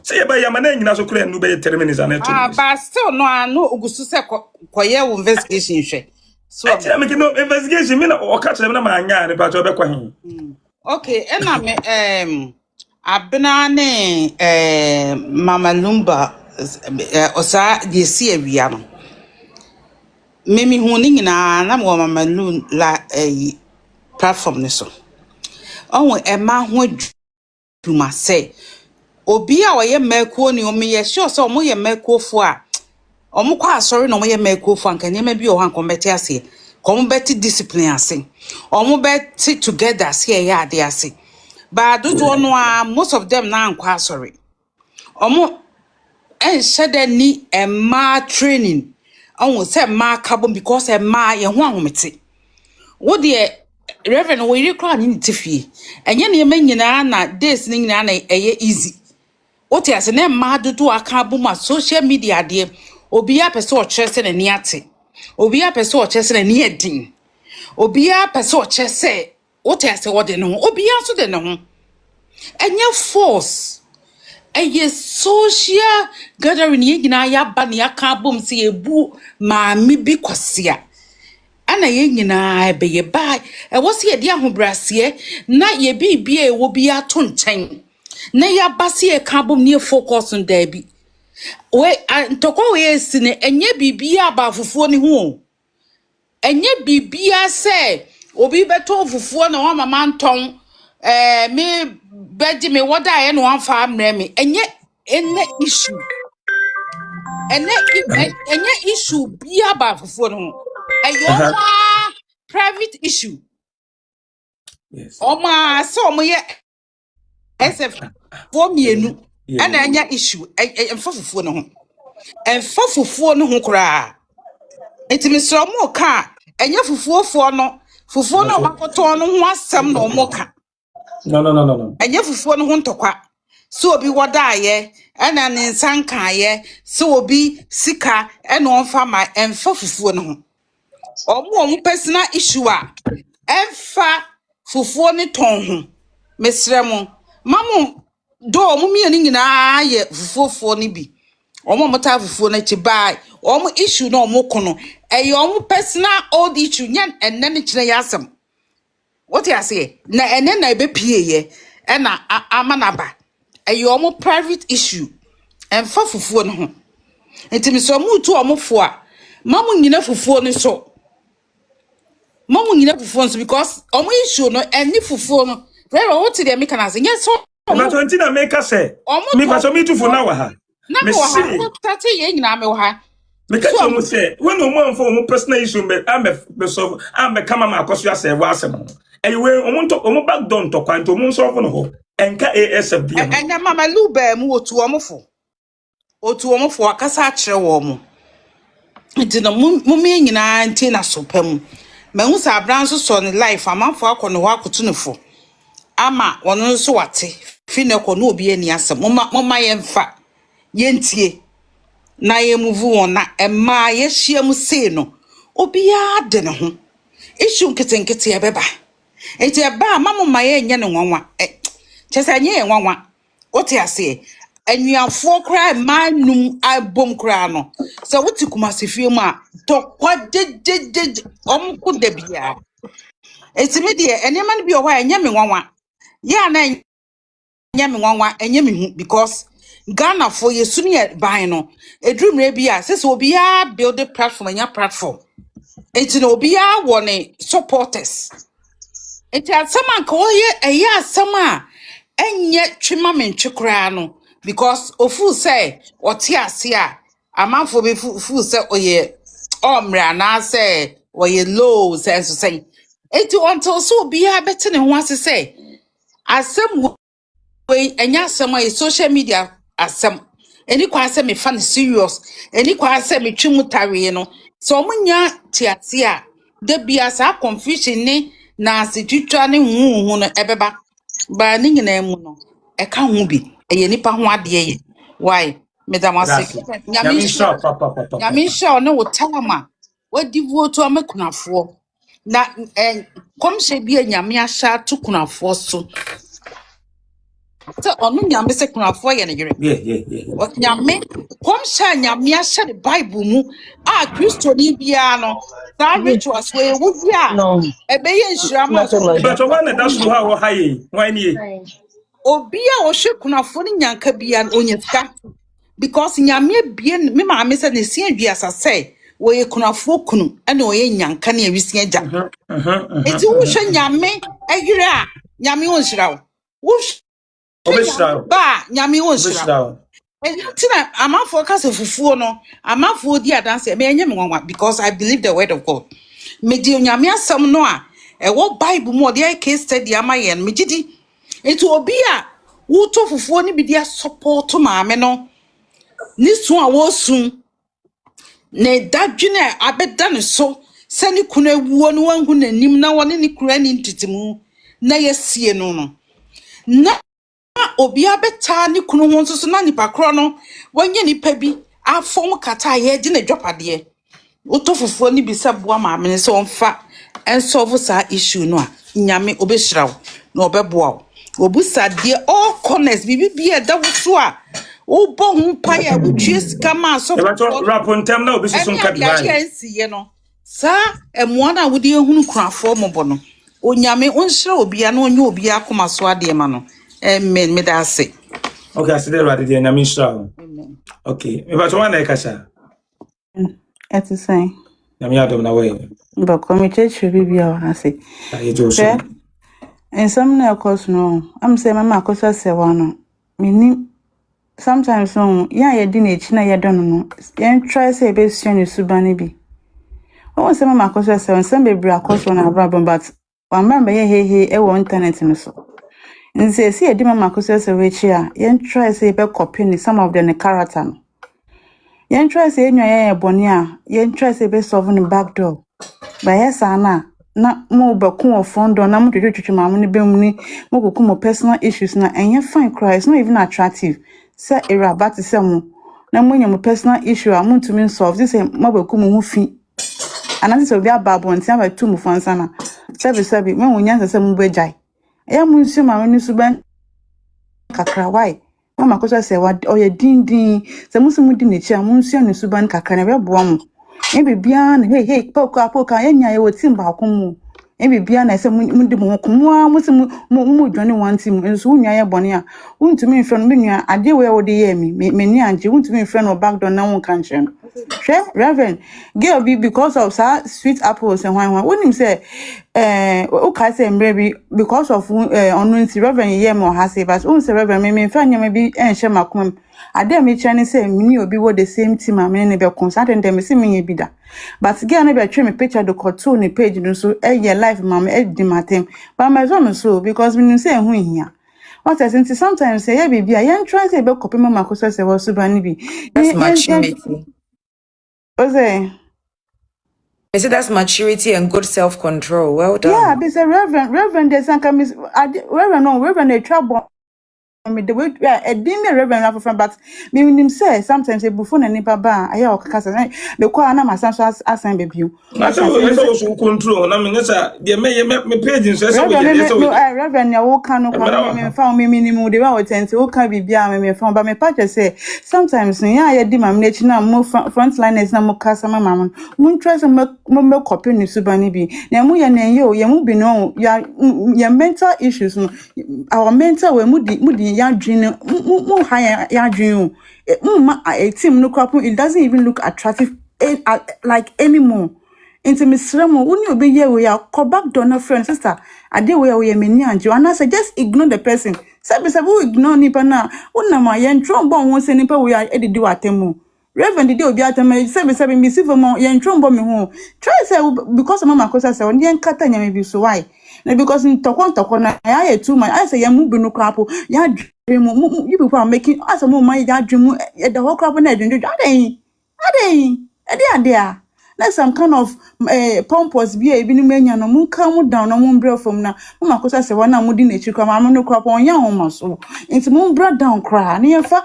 Say by Yamana in Nasokura and Nubay 3 minutes and but still no, I know Augusta Koya investigation. So I'm making no investigation, or catch them about your back. Okay, and I've been Mama Lumba Osa, the sea Viano. Mimi Honing and I'm Mama Loon la a platform. So, oh, a man would you must say. Obi a oye meko ni omi ye sure so omo ye meko fo a omo kwa sorry no omo ye meko fo anka nyema bi o han kometi ase kom beti discipline ase omo beti together se ye ade ase ba dodo no a most of them na ankwa sorry omo shede ni emma training onwo se ma carbon because emma ye ho ahomete wo de Reverend wo yiri kra ni tifie enye ne nyina na days ni nyina na eye easy. What is a name madudu akabuma social media de obia person chese na ni ate obia person chese na ni edin obia person chese what is what de no obia so de no enye force eye social gathering ye gina ya ba ne akabum se ebu maami bi kwasea ana ye nyina be ye bai e wo se ye de ahobrase na ye bibia e wo bia to nchen na ya basi e kabum ni focus on there bi we ntoko we sine enye bibia ba fufuo ni ho enye bibia se obi beto fufuo na wa mama nton me beji me woda ye no amfa amre me enye issue enye issue bia ba fufuo no eyo private issue yes oma so mo ye SF for mienu ana anya issue emfafufuo no ho emfafufuo no ho kra etimi so mo ka enya fufuofo no bakoto no ho asem no mo ka no enya fufuo no ho ntokwa so obi wodaye ana ne nsankaye so obi sika ena onfa ma emfafufuo no ho omo personal issue a emfa fufuo ne ton ho mesremo mamu do omumiye ni nyina ye fufuofo ni bi omo mota fufuo na chibai omo issue na omo kono eye omo personal old issue nyan enne ne kire yasem what you say na enne na be pie ye na amanaba eye omo private issue emfa fufuo no ho entimi so omo tu omo fo a mamu nyina fufuo ni so Momu nyina fufuo nso because omo issue no eni fufuo no very what dey make na say yes so na 20 na make say me paso me tufo na wa ha me see tati ye nyina me wa ha me ka so mo say when no mo amfo mo personal issue me am so am kama ma akoso ase wa asem eyiwe omo back down to kwanto mo so fo no ho enka ASF bi enya mama luba mu otu omofo akasa akire wo mo nti no mo me nyina nti na so pam mahu sa abran so so ne life amanfo akono ho akotunefo ama wono so wate fi ne ko no obi ani asem moma ye mfa ye ntie na ye muvu wona emma ye hia mu sei no obi ya de ne ho issue nketenkete ye beba enti e ba mama ye nya ne nwanwa chese nya ye nwanwa ote ase anuafo kra manum abom kra no so wuti kumasefie mu a to kwajejeje omko da bia etime de enema no bi o wa enya me nwanwa ya na enya me nwanwa enya me hu because Ghana for yesu ne ban no edrumre bia sese obi ya build a platform enya platform enti no obi ya wone supporters enti asama nka oye eya asama enye twema mentwe kra no because ofu say oti ase a amanfo be fu say oye omra na say oye low sense say eti until so bia beti ne ho ase say asem we enya asem a social media asem eni kwa asem me fan serious eni kwa asem me twimutare no so omunya tiate a de bia sa confusion ni na asitwitwa ne hu no ebeba ba ni nyina mu no e ka hu bi eye nipa ho ade ye why madam ase nyamisha no wotama wadi voto amakunafo na komse bi nyame ahya to kunafo so so onu nyame se kunafo ye ne yire nyame komse nyame ahya the bible mu a kristo ni bia no that rituals we wubia ebe ye nhirama but when that so how high why ni obi a o hwe kunafo ni nyanka bia onyefika because nyame bia me ma me se ne sia dua asase wo ye kunafo kunu ene wo ye nyanka ne awisia ja enti wo hwe nyame ehire a nyame wo nhira wo ba nyame wo nhira enti na amafo ka se fufuo no amafo di adanse me enye me nwanwa because I believe the word of God me di nyame asem no a e wo bible mo de case study amaye me gidi enti obi a wo to fufuo ni bi dia support maame no ni so a wo sun ne dadwene abeda ne so sani kuna wuo no wangu nanim na wone ne kura ni ntitimu na yesie no no na obi abeta ne kunu ho nso na nipa kro no wonye nipa bi afom kata ye gi ne dwapade utofufuo ni bi se boa ma me se onfa ensolve sa issue no a nyame obehirawo na obeboa obusa de all corners bibia da wuso a Obo humpa ya wutue sika ma so rapontem na obi so nka bi ba ya nsiye no sa emo na wudi ehunu kurafo mobo no onyame onhira obia na onye obia akoma so ade ma no amen me da se okay I see the right there nyame nhira amen okay me ba to wan na ekasha eti sai nyame adom na we ba komite chiri bia wa se aye jo so ensam na course no am say mama akosa se wa no mini sometimes no ya ye di na echi na ye don no yen try say be sua ni subani bi o say mama akosa se ensam be bra akoso na abra but wa mama ye he e wo internet no so nse si e di mama akosa se we chi a yen try say be copy ni some of the character no yen try say enyo ye boni a yen try say be solve ni back door ba yes ana na mo ba ku ofondo na mo twetwetwe mamu ni be mu ni mo koku mo personal issues na enye fine cry it's not even attractive say era bat say mo na mo nya mo personal issue a mo ntumi solve this mo ba ku mo hu fi anasi so bia babo ntia ba tu mo fansa na sabi me wonya say mo be jai ya mo nsu mamu ni su ban kakra why mama ko say wa oye dindin say mo su mu di ne chi a mo nsu ne su ban kakra na be bo mo e bibia na hey poka enya ye wotim ba ko mu Ebi bia na se mundi mo komoa mo se mo dwane wanti mu enso unua ye bone a untumi mfre no menua ade we wo de ye me ni anje untumi mfre no back door na won kan hwe no hwe reverend girl be because of sweet apples and wine wonim say o ka say mbre bi because of onunti reverend ye mo ha say but un say reverend me mfa nyama bi enhye makom ade me chane say me obi wo the same team am ne be consult dem say me bi da but girl na be twe me picture the cartoon ni page no so your life mama di matem but my son so because me say hu hia what I think sometimes say baby I am trying say be copy mama ko say was subani bi that's maturity. Ose I said that's maturity and good self-control. Well done. yeah be say reverend dey sanka miss reverend dey trouble me the way a dime reverend na for but me nim say sometimes e bufo na nipa ba aye okaka say be kwa na masanso asan baby o na so control na me say de me page so say we reverend ya wo kan no kwa me fa me minimum de wa otente wo kan bibia me fa ba me patch say sometimes ya ye di mam na chi na mo frontliners na mo kasa mama mo trust mo copy ni subani bi na mo ye na ye mo bi no ya mental issues no our mental we mo di ya dream mo high ya dream a team no crop it doesn't even look attractive like anymore into misremo uni obi ye we ya call back door na friend sister ade we meni anje and I say just ignore the person say we ignore nipa na una ma ye ntron bon won se nipa we ya edidi watemu reverend dey obi atema say me see for mo ye ntron bon me ho try say because mama kosa say on ye nkata nyame bi so why na because ntokon na ya too much I say ya mu bi no krapo ya dream you people are making as mo man ya dream the whole krapo na dream ade like some kind of pompous be e bi no manya no mun calm down no mun bra from na mama kosa say wana mudi na chi kwa mama no krapo on ya ho maso nti mun bra down kra na ye fa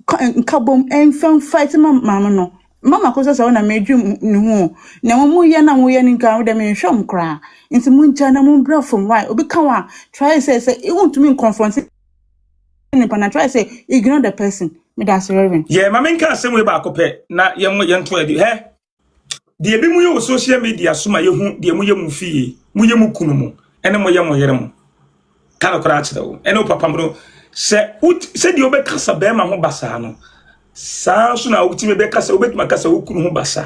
nkabom enfan fight mama no mama kosa say wana medwum ni ho na mo ye na mo ye ni nka de me hwam kra nti mun cha na mun bra from why obi kan wa try say you want to me confront and try say ignore the person me that's reverend yeah mama nka asem we ba akopɛ na ye nto adi he de bi mu ye social media so ma ye hu de mu ye mu fie mu ye mu kunu mu ene mo ye mo yere mu kana kora akyerɛ wo ene papa mo se de obekasa be ma ho basa no saa so na utime bekasa obetuma kasa okunu ho basa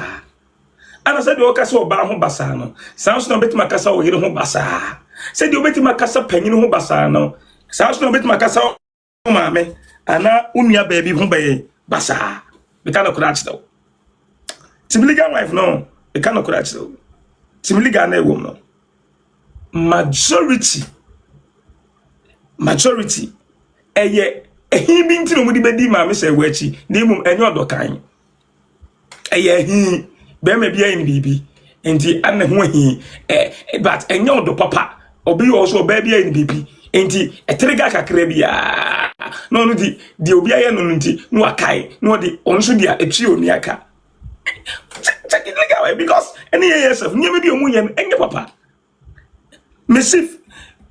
ana se de okasa oba ho basa no saa so na obetuma kasa o yere ho basa se de obetuma kasa panyin ho basa no saa so na obetuma kasa o maame ana unua baabi ho baye basa be kana kora akyerɛ wo Timiliga wife no, e cannot correct so. Timiliga na ewo no. Majority eye ehin bi ntino mudi bedi ma me se wachi na emum enyo dokan. Eye ehin be ma bia yin bibi. Enti anne ho ehin but enyo do papa obi also be bia yin bibi. Enti etrega kakra bia. No di obi aye no nti no akai no di onso dia etwi oni aka. Check it like because any yourself never be omuyen enye papa mesif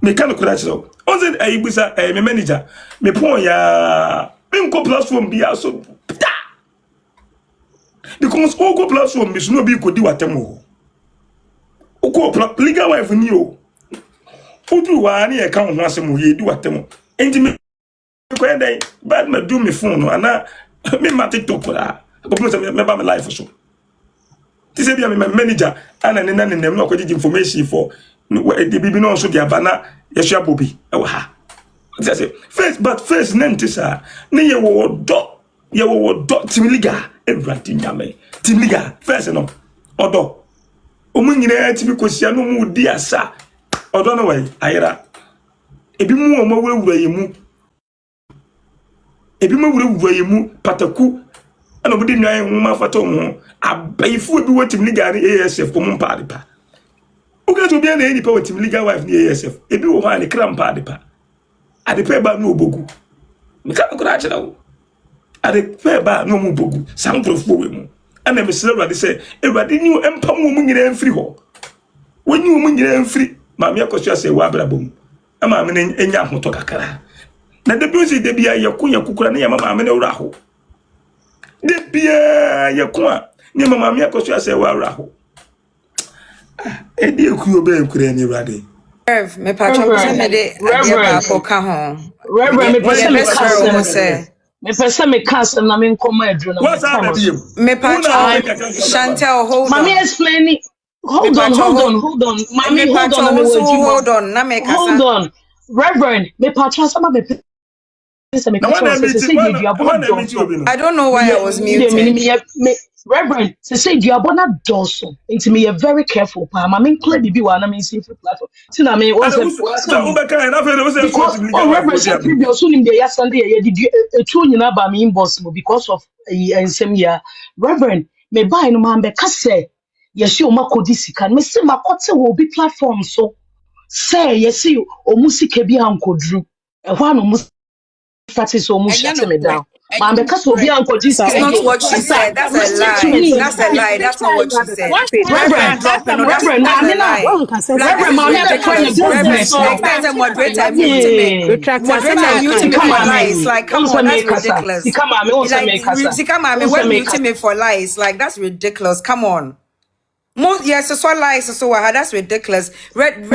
me kan okura chiro onze ayibusa me manager me pon ya me nko platform bia so because oko platform me no be kodi watemo oko legal wife ni o odu wa na e kan ho asem ye di watemo enti me ko eden bad me do me phone no ana me ma TikTok la because me ba my life so this is my manager and then no go information for the bibi no so dia bana yesua bobi e wa ha say face nentisa ne ye wo do timiliga everything nyame timiliga first no odo omunyina tibi kosia no mu di asa odo no wai ayira ebi mu o mawura yemu pataku ana budi nwan huma fato mu abaifu bi watim liga ni ASF ko mun paade pa uga to bia na eni pa watim liga wife ni ASF ebi wo ha ni kram paade pa ade pe ba no obogu me ka ko raachira wo ade pe ba no mu obogu sankrofo we mu ana me sele de se ewade ni empam wo mu nyina mfiri ho woni wo mu nyina mfiri ma me akosua se wa abrabom ama me enya hoto kakara na de bi de bia yakukura na yama ma me na wura ho de bia yakua ni mama me akosua se wa wura ho Edi ekuyo be enkure ni brade. Rev, me patcho me de Reverend, me person me cancer na me nkoma adru na. What's that baby? me patcho Chantel hold on. Mommy explain it. Hold on. Mommy, hold on. Na me kasa. Hold on. Reverend, me patcho sama me I don't know why I was muted. Reverend, say you are bona doso. It's me very careful. Pa, I mean, clearly be one. I mean, see free platform. See, I mean, what's because Reverend said previous soon in the yesterday. Did you a true you know about me impossible because of and same year. Reverend, me buy no man because say yes you ma kodisi can me say ma kote will be platform so say yes you o music be ankodru. E ho no Fatis almost shut me down. Man, because we'll be uncle Jesus. That's not what she said. That's a lie. That's a lie. That's not what she said. Reverend, Reverend, for lies. Like, that's ridiculous. Come on. Yes, so lies, so that's ridiculous. Moderator,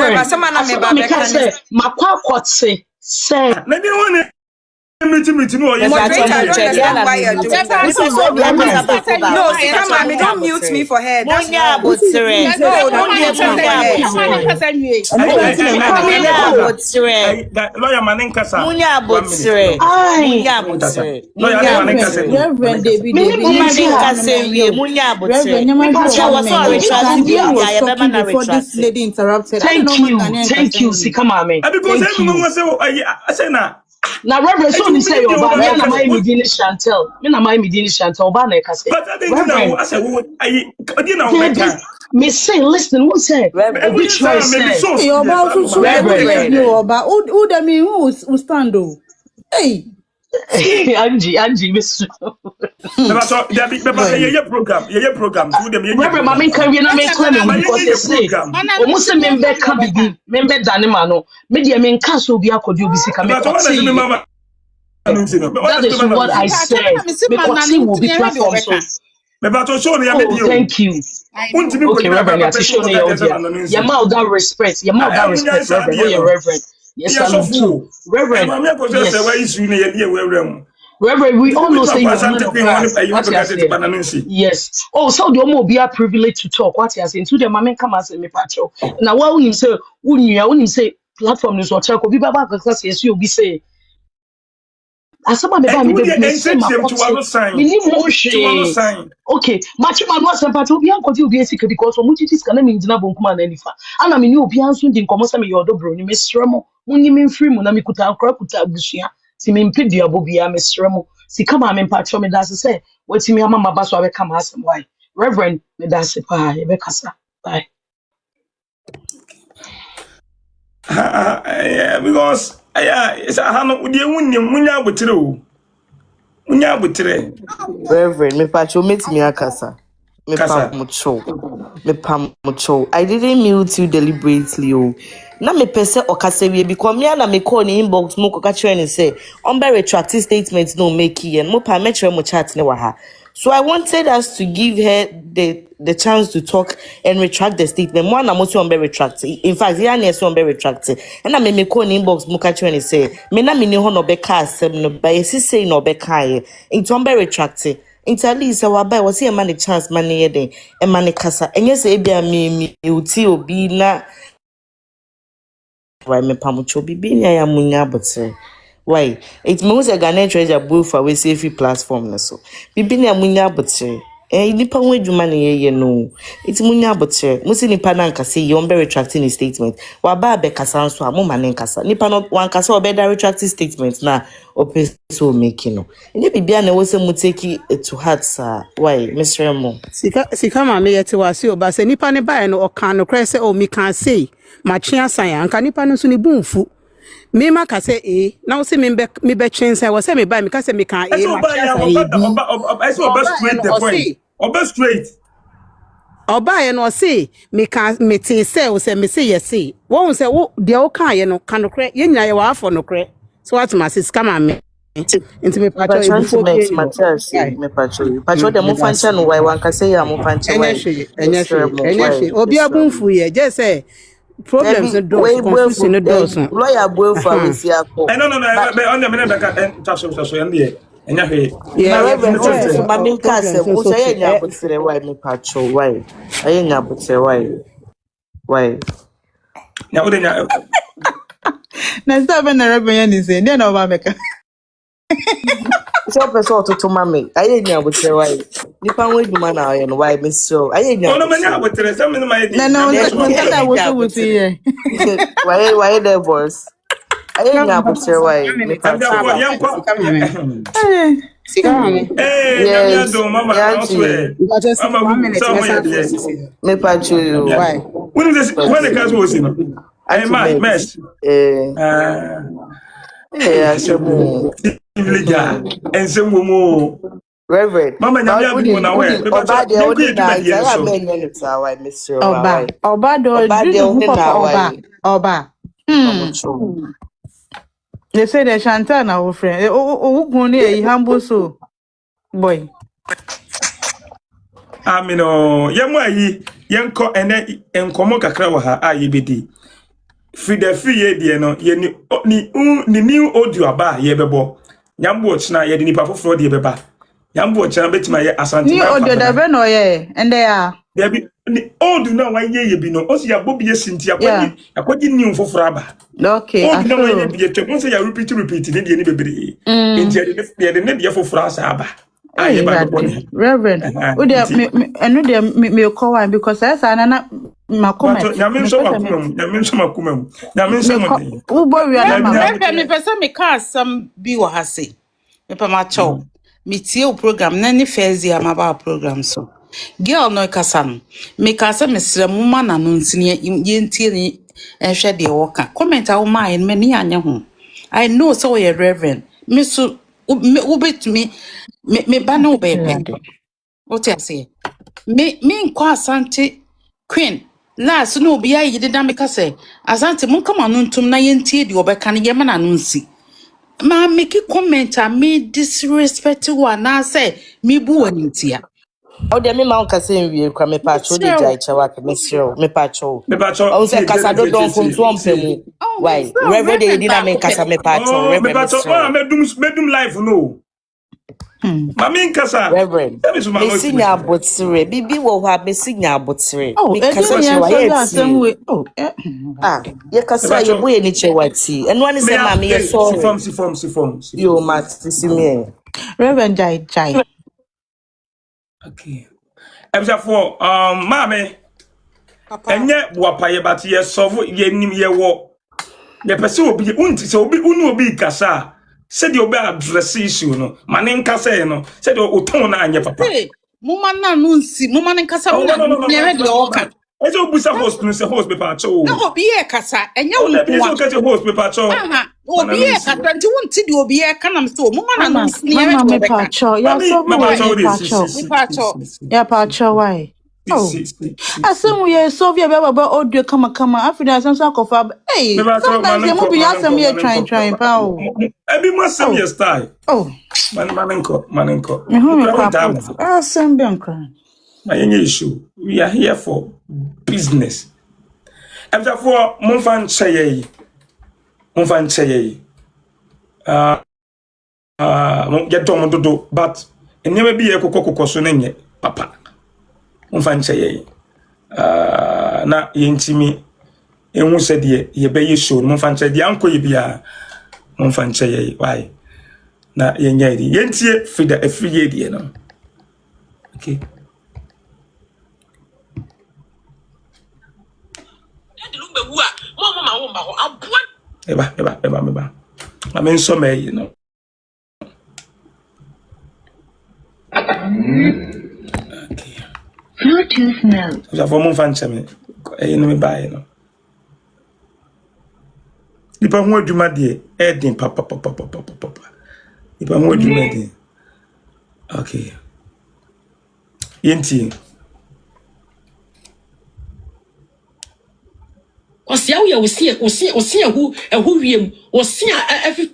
I don't understand why you're doing that. No, don't mute me for her. That's don't mute me Lawyer Maninkasa. Thank you, Sikamame. Now, Reverend, so you say, "Oh, me na my Medina Chantel. Me na my Medina Chantel. Ba na kase." But I didn't know. I said, me say, listen, who say? Which one say? You're about to show Reverend. Who that mean who stand though? Hey. Angie, Miss. program. Reverend, my main career na make claim because they say, almost member can be member Danimano. Media main cash will be a could you be sick. That is what I said. Because will be platform. Thank you. Okay, Reverend, I show you your mouth that respect. Your mouth that respect, Reverend. Reverend. Yes, I do. Reverend. Reverend, we all know say you're not a yes. Oh, so the more be a privilege to talk. What you are saying to the man come and say me patrol. Now what will you say? When you say platform is what talk, be baba because yes you be say. As someone be me say okay, match man was a patrol be uncle you be sick because so much this can mean na bon kuma na nifa. Ana me you be anso din komo say me your dobro ni me sremo. Munyi me free mu na me kuta akra kuta busua. Si me mpedi abobia me sremo. Si kama me patro me da say weti me amama ba so abeka ma asem why. Reverend me da se pa e be kasa. Bye. Because it's a hano udi munya butre. Reverend, me patro meet me akasa. Me pam mucho. I didn't mute you deliberately. Na me pese okasewie because me na me call ni inbox mo ko ka chere say umbe retracted statement no make yen mo pa me chere mo chat ne wa ha. So I wanted us to give her the chance to talk and retract the statement. Mo na mo so umbe retract. In fact, ya na so umbe retract. And na me call ni inbox mo ka chere ni say me na me ni ho no be ka asem no ba yesi say no be ka ye. Into umbe retract. Into at least our buy was here man the chance man ye den e man kasa. Enye say e bia me uti obi na why me pamucho bibi nya ya munya botre why it means a Ghana treasure both for we safe platform na so bibi nya munya botre nipa ho adwuma na ye no it munya botre musi nipa na nka say you be retracting his statement wa ba be kasa nso a mo ma ne nkasa nipa no wan kasa obe da retracting statement na opeso making no nye bibi na wo se mu take to heart sa why Mr. Mo sika ma me yete wa se oba se nipa ne ba no okan no kre se o mi kan say machia san anka nipa no so ne bunfu me ma ka say na wo se me be chen say wo se me ba me ka say me kan oba straight oba ye no say me kan me tin say wo se me say yes wo say wo de wo kan ye no kan no kre ye nyina ye wa afo no kre so what ma say scam me Into me patcho e before Transmit Matthias, me patcho. Patcho the Mufancha no why one can say I'm Mufancha. Enya obi abunfu ye just say problems no doors confusion no doors. Lawyer boyfriend we see ako. No on the minute back touch and there. Enya he. Yeah, so mama ka say wo say enya botere why me patcho why? Enya botere why? Na wo denya Na stop na Reverend ni say, then over make. So person to mama, enya botere why? Nipa we duma na ayen why me so? Enya. no manya botere some no my. No, that was here. Why the boss? Enya botere why? Me patcho. Yes. Mama, me patcho you. Why? When the class was in, I mess. Yeah, so and some more. Reverend, Mama, Oba. They say the Chantal our friend. Oh, who humble so boy. Amino, Yamway, Yanko, and Encomo Cacrawa, IBD. Frida free ye no ye ni new audio aba ye bebo nyambo china ye ni pafo fro de beba nyambo china betima ye asante ni audio da be no ye and they are there be ni audio na wan ye bi no o si ya bobi ye sinti akwaji ni mfoforo aba okay audio na wan ye bi ye twa mo se ya repeat ni de ni bebere enti ye de ne de foforo asa aba aye ba boni Reverend o de eno de me call one because I say na ma comment na me so makumam wo bo wi na ma me pesa me ka asam bi wo ha se me pa ma chow me tie o program na ni first year ma ba program so girl no kasa no me ka se me sere mu ma na no nsini ye ntie ni ehwe de wo ka comment a wo ma en me ni anya ho I know so you reverend me so wo bet me ba no be what I say me nkwa asante queen last no be ayi de da me ka say asante mun kama no ntum na ye ntie de obeka ne ye ma na no nsi ma make comment a me disrespect one na say me bu wani ntia o de me ma onka say nwie kwa me patcho de jai chewa ke me sure me patcho o se kasa do don kuntu ompemu why reverend de na me kasa me patcho reverend medum life no Mami nkasa reverend me sinya botsire bibi wo ha me sinya botsire me kasa chewa ye ye kasa ye boye ni chewa ti eno ani se ma me ye so sifom yo ma tisimi reverend jai okay ebja for mame enye boapaye bat ye solve ye nim ye wo ye pese obi unti se obi unu obi kasa said you be address issue no manen kasa no said o ton na anye papa muma na no nsi muma nen kasa mo na ye de o kan e so busa host no se host paper cho na obi e kasa enye wo na bi so ka host paper cho obi e kasa nti wonti de obi e kana so muma na no nsi ye de o kan cho ya so ya pacho why asem ye so via baba audio kama afida asem so akofa sometimes you move ya asem ye trying pa o ebi mo asem ye style manenko asem be nkra my issue we are here for business after for monfan cheye get to do but enema bi ye kokoko so na nye papa monfan cheye na yentimi enhu se de ye be ye show monfan cheye de anko ye bia monfan cheye why na yenya di yentie fida afriye de no okay eba I mean so me you know okay Bluetooth mode ja for monfan cheme no me buy no Nipa ho adwuma de edin papa Nipa ho adwuma de okay yenti Osia wo ye osia ehu wiem osia every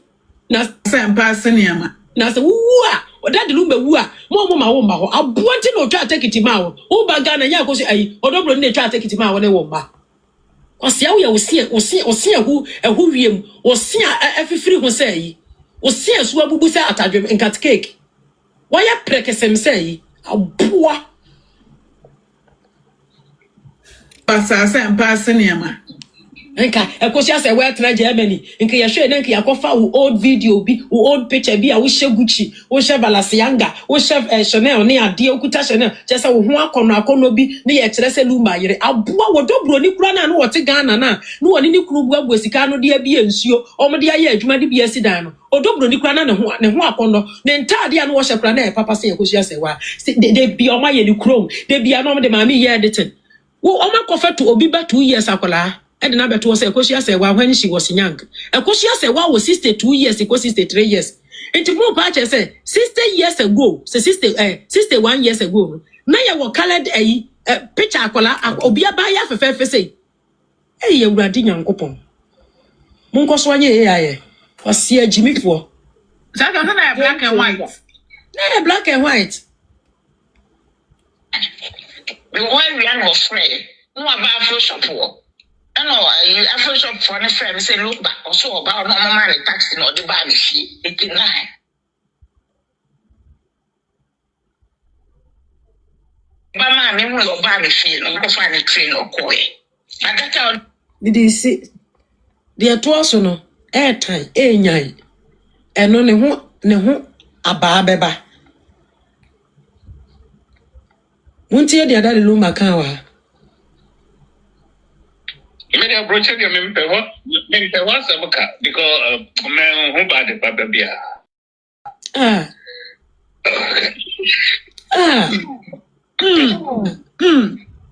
Na say pass niama. Na say wuwa. Oda de lumba wuwa. Mo ma wo ma ho. Aboanti no twa take it ma wo. Wo ba Ghana nya akosi ayi. Odobro ne twa take it ma wo ne wo ba. Osia wo ya osia hu wiem. Osia afifiri ho say yi. Osia so abubu say atadwem nkat cake. Why ya prekesem say aboa. Pass niama. Nka ekosia say we tra Germany nka ye hwe nka yakofa wo old video bi wo old picture bi a wo hye Gucci wo hye Balenciaga wo hye Chanel ne ade okuta Chanel chese wo ho akono bi ne ye kire se lumba yire aboa wo dobro ni kura na wo te Ghana na ne wo ni kuru bu abosika no de abi ensuo omo de aye adwuma de bi asidan no odobro ni kura na ne ho akono ne ntade a no wo hye kura na papa se ekosia se wa de bi omo ye ni krom de bi anom de mama ye editing wo omo kofa to obi ba 2 years akola and na beto say Ekosia say when she was young. Ekosia say was 62 years, equal 63 years. And to more patch say 60 years ago, so 61 years ago. Now you were colored a picture akola obia ba ya fefe say. Hey, you radi nyankopon. Munko so anye ya was here Jimmy for. That na black and white. Na black and white. The one we are free. No about Photoshop. I know I Photoshop for a friend say look back also about no money tax no the bag fee 89. Mama me will bag fee no go find a train or koi. I got out. Did you see the atoso no airtime nyai eno ne ho aba beba. Muntie dia dale lumba kan wa. Me dey approach you me pe wa sabuka because me who bad the papa bia.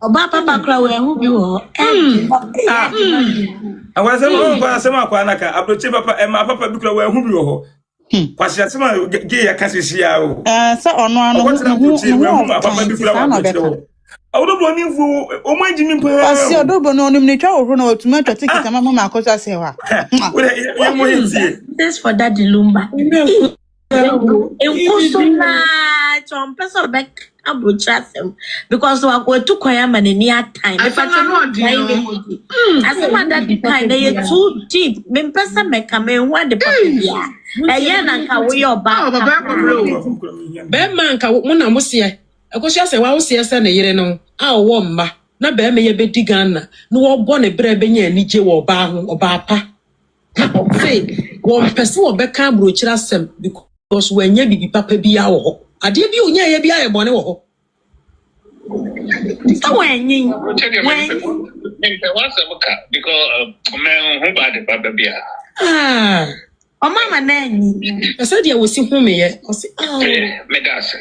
Oba papa kra we hu bi wo. Awase mo kwa asema kwa naka approach papa ma papa bi kra we hu bi wo. Kwasi asema ge ya kasisi ya o. So ono anu hu papa bi kra wo. Odobro ni fu o ma jimi pa. Asi odobro no nim ni twa ohro na otuma twa ticket mama ma akosa se wa. This for Daddy Lumba. Enkuso na chompesa back abuchasem because we go to kwaya ni time. If I asema that the kind they too deep. Me pesa meka me wan the papia. Eye na nka we oba. Be man ka mo na mo se Ekosia se wa wo se ese na yire no a wo mma na be me ye be digana no wo bo ne bre be nya anije wo ba ho oba pa say wo pese wo be ka brochira sem because we nya bibi papa bi ya wo ho ade bi onya ye bi aye bone wo ho so when me was because me who bad the papa bia. O mama na ni ese dia wo si hu me ye o si me das.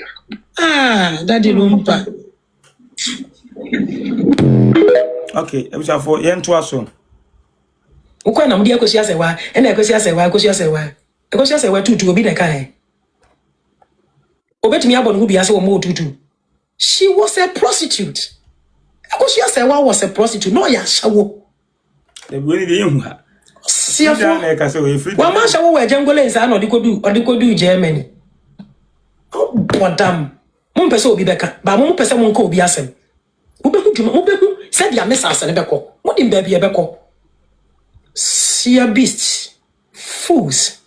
Daddy Lumba. Okay, ebucha for yen to aso. Ukwa na mudi Ekosia se wa, ena Ekosia se wa tutu obi na kai. Obetimi abon hu bia se wo mo tutu. She was a prostitute. Ekosia se wa was a prostitute, no ya shawo. The way dey hu ha. Siafo na ka se we free. Wa ma shawo we jengole nsa na odikodu Germany. Bodam. Mon pese obi beka ba mon pese mon ko obi asem wo be hu dwuma wo be hu se dia mesase ne beko mo dim ba bia beko sia beast fools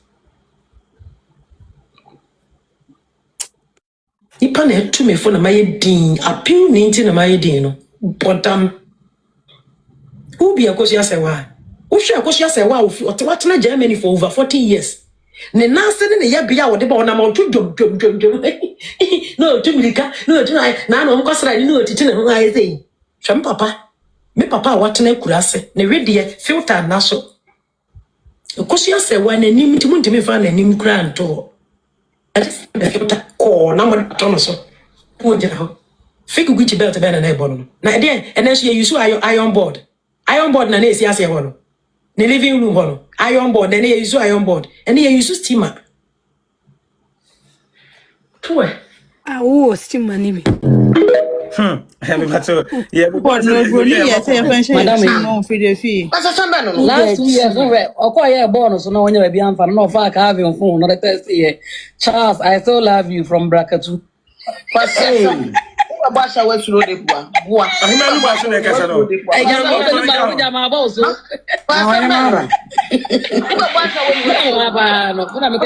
ipa na etu me fo na maye din appeal ni nti na maye din no bodam ubi akosia se wa wo hwe akosia se wa o te watena Germany for over 40 years ne nase ne ya bia wo de ba ona ma onto dwom no tumilika no tuna na no mkwasra ni no titi ne ho aye sei hwem papa me papa watena kurase ne wedie filter na so kosia se wa na nim ti muntimi fa na nim kura nto the filter ko na mo to so wo jira ho fake Gucci belt be na ebo no na de ene so ye use iron board na na esi ase ho no ne living room ho no iron board na ye use iron board ene ye use steamer tuwe steamer ni me Yeah, but no brony yes e fan no free the fee last 2 years no we okoye born so no onye be amfa no fa ka have phone no the test here Charles I still love you from Brakatu Pastor Basha we suro de boa ahimanu ba so na kasa no e ja ma ba so Pastor Basha we ba no kuna me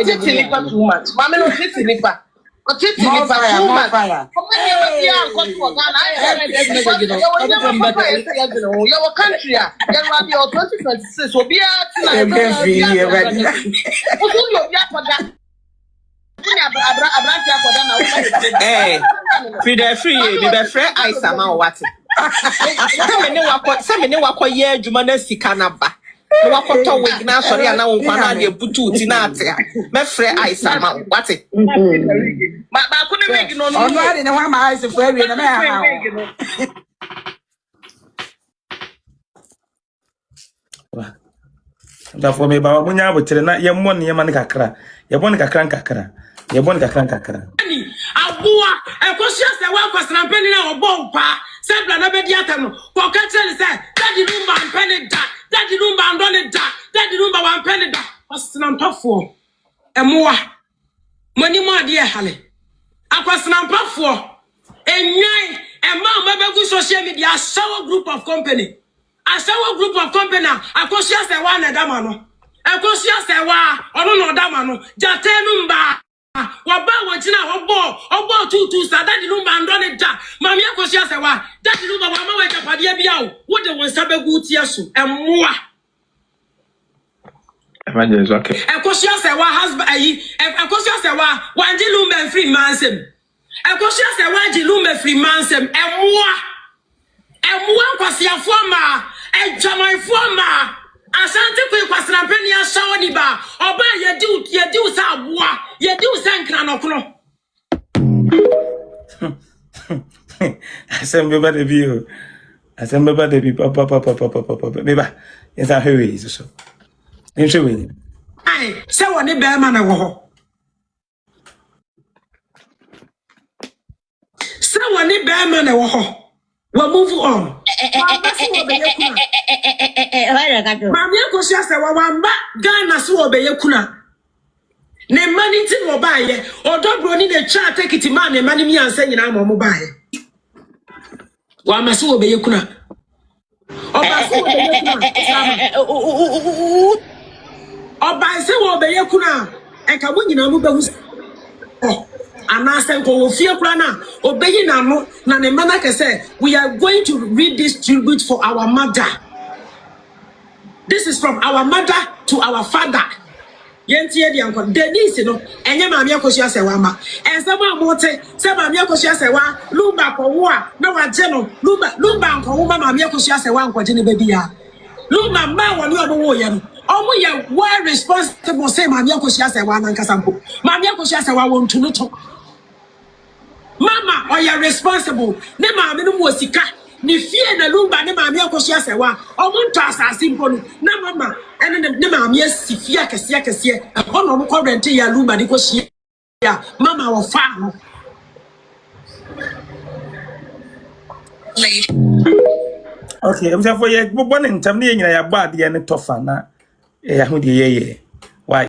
too much mama no tilipa too much your country ya radio 2026 obi free be free Aisa ma what some ne wakọ ye adwuma na sika na ba no wakoto wig na sori ana won kwa na de butu ti na ate me free Aisa ma what ba ko ne wig no ono ade ne wa ma Aisa fo awie na me ha da fo me ba munya abotere na ye mmọ ne man kakra ye bon kakra ni aboa ekosia se wa kwasna mpeni na obo pa se bla na be dia tam no ko ka tell se daddy number mpeni da daddy number andone da daddy number wa mpeni da kwasna mpafo emoa mani mo ade hale akwasna mpafo enyan ema mabegu social media asawo group of company akosia se wa na dama no akosia se wa ono no dama no jate number waba wajina obo tutu sa daddy number andone da mami akosia se wa daddy number wa ma waja pade bia wo de won sabegu tie so emoa evangelist okay akosia se wa husband ayi akosia se wa wanji lumbe free mansem akosia se wa ji lumbe free mansem emoa kwasia forma ejamai forma asante kwe kwasna mpeni ashawo ni ba oba yedi usa aboa yedi usa nkra no kono asembe ba de bi papa beba esa hewe iso nchewe ai se woni be ma na wo ho se woni be ma na wo ho we move on Mami akosia se wa wamba Ghana so obeye kuna ne mani ti wo baaye odobro ni de cha take it man ne mani mi ansa nyina mo baaye wa ma so obeye kuna oba so obeye kuna oba se wo obeye kuna enka bo nyina mo behu Anasa ko ofie kura na obeyi na no na ne mana ke say we are going to read this tribute for our mother. This is from our mother to our father. Yentie di anko Denise no enye maami akosia se wa ma ensema amote se maami akosia se wa lumba ko wo a na wa je no lumba anko wo maami akosia se wa anko je ne baby ya lumba ma wo ni obo wo ye no omo ye well responsible say maami akosia se wa na nkasa mpo maami akosia se wa won tunu to Mama, are you responsible? Ne maami no mo sika. Ni fie na lumba ne maami akosia se wa. Omuntu asase mpo no. Na mama, ene ne maami asi fie kese. Ono mo ko rent ya lumba ni ko hie. Ya, mama wo fa no. Okay, I'm just for you. But one in time, you know, your body and tougher na. Eh, who the ye? Why?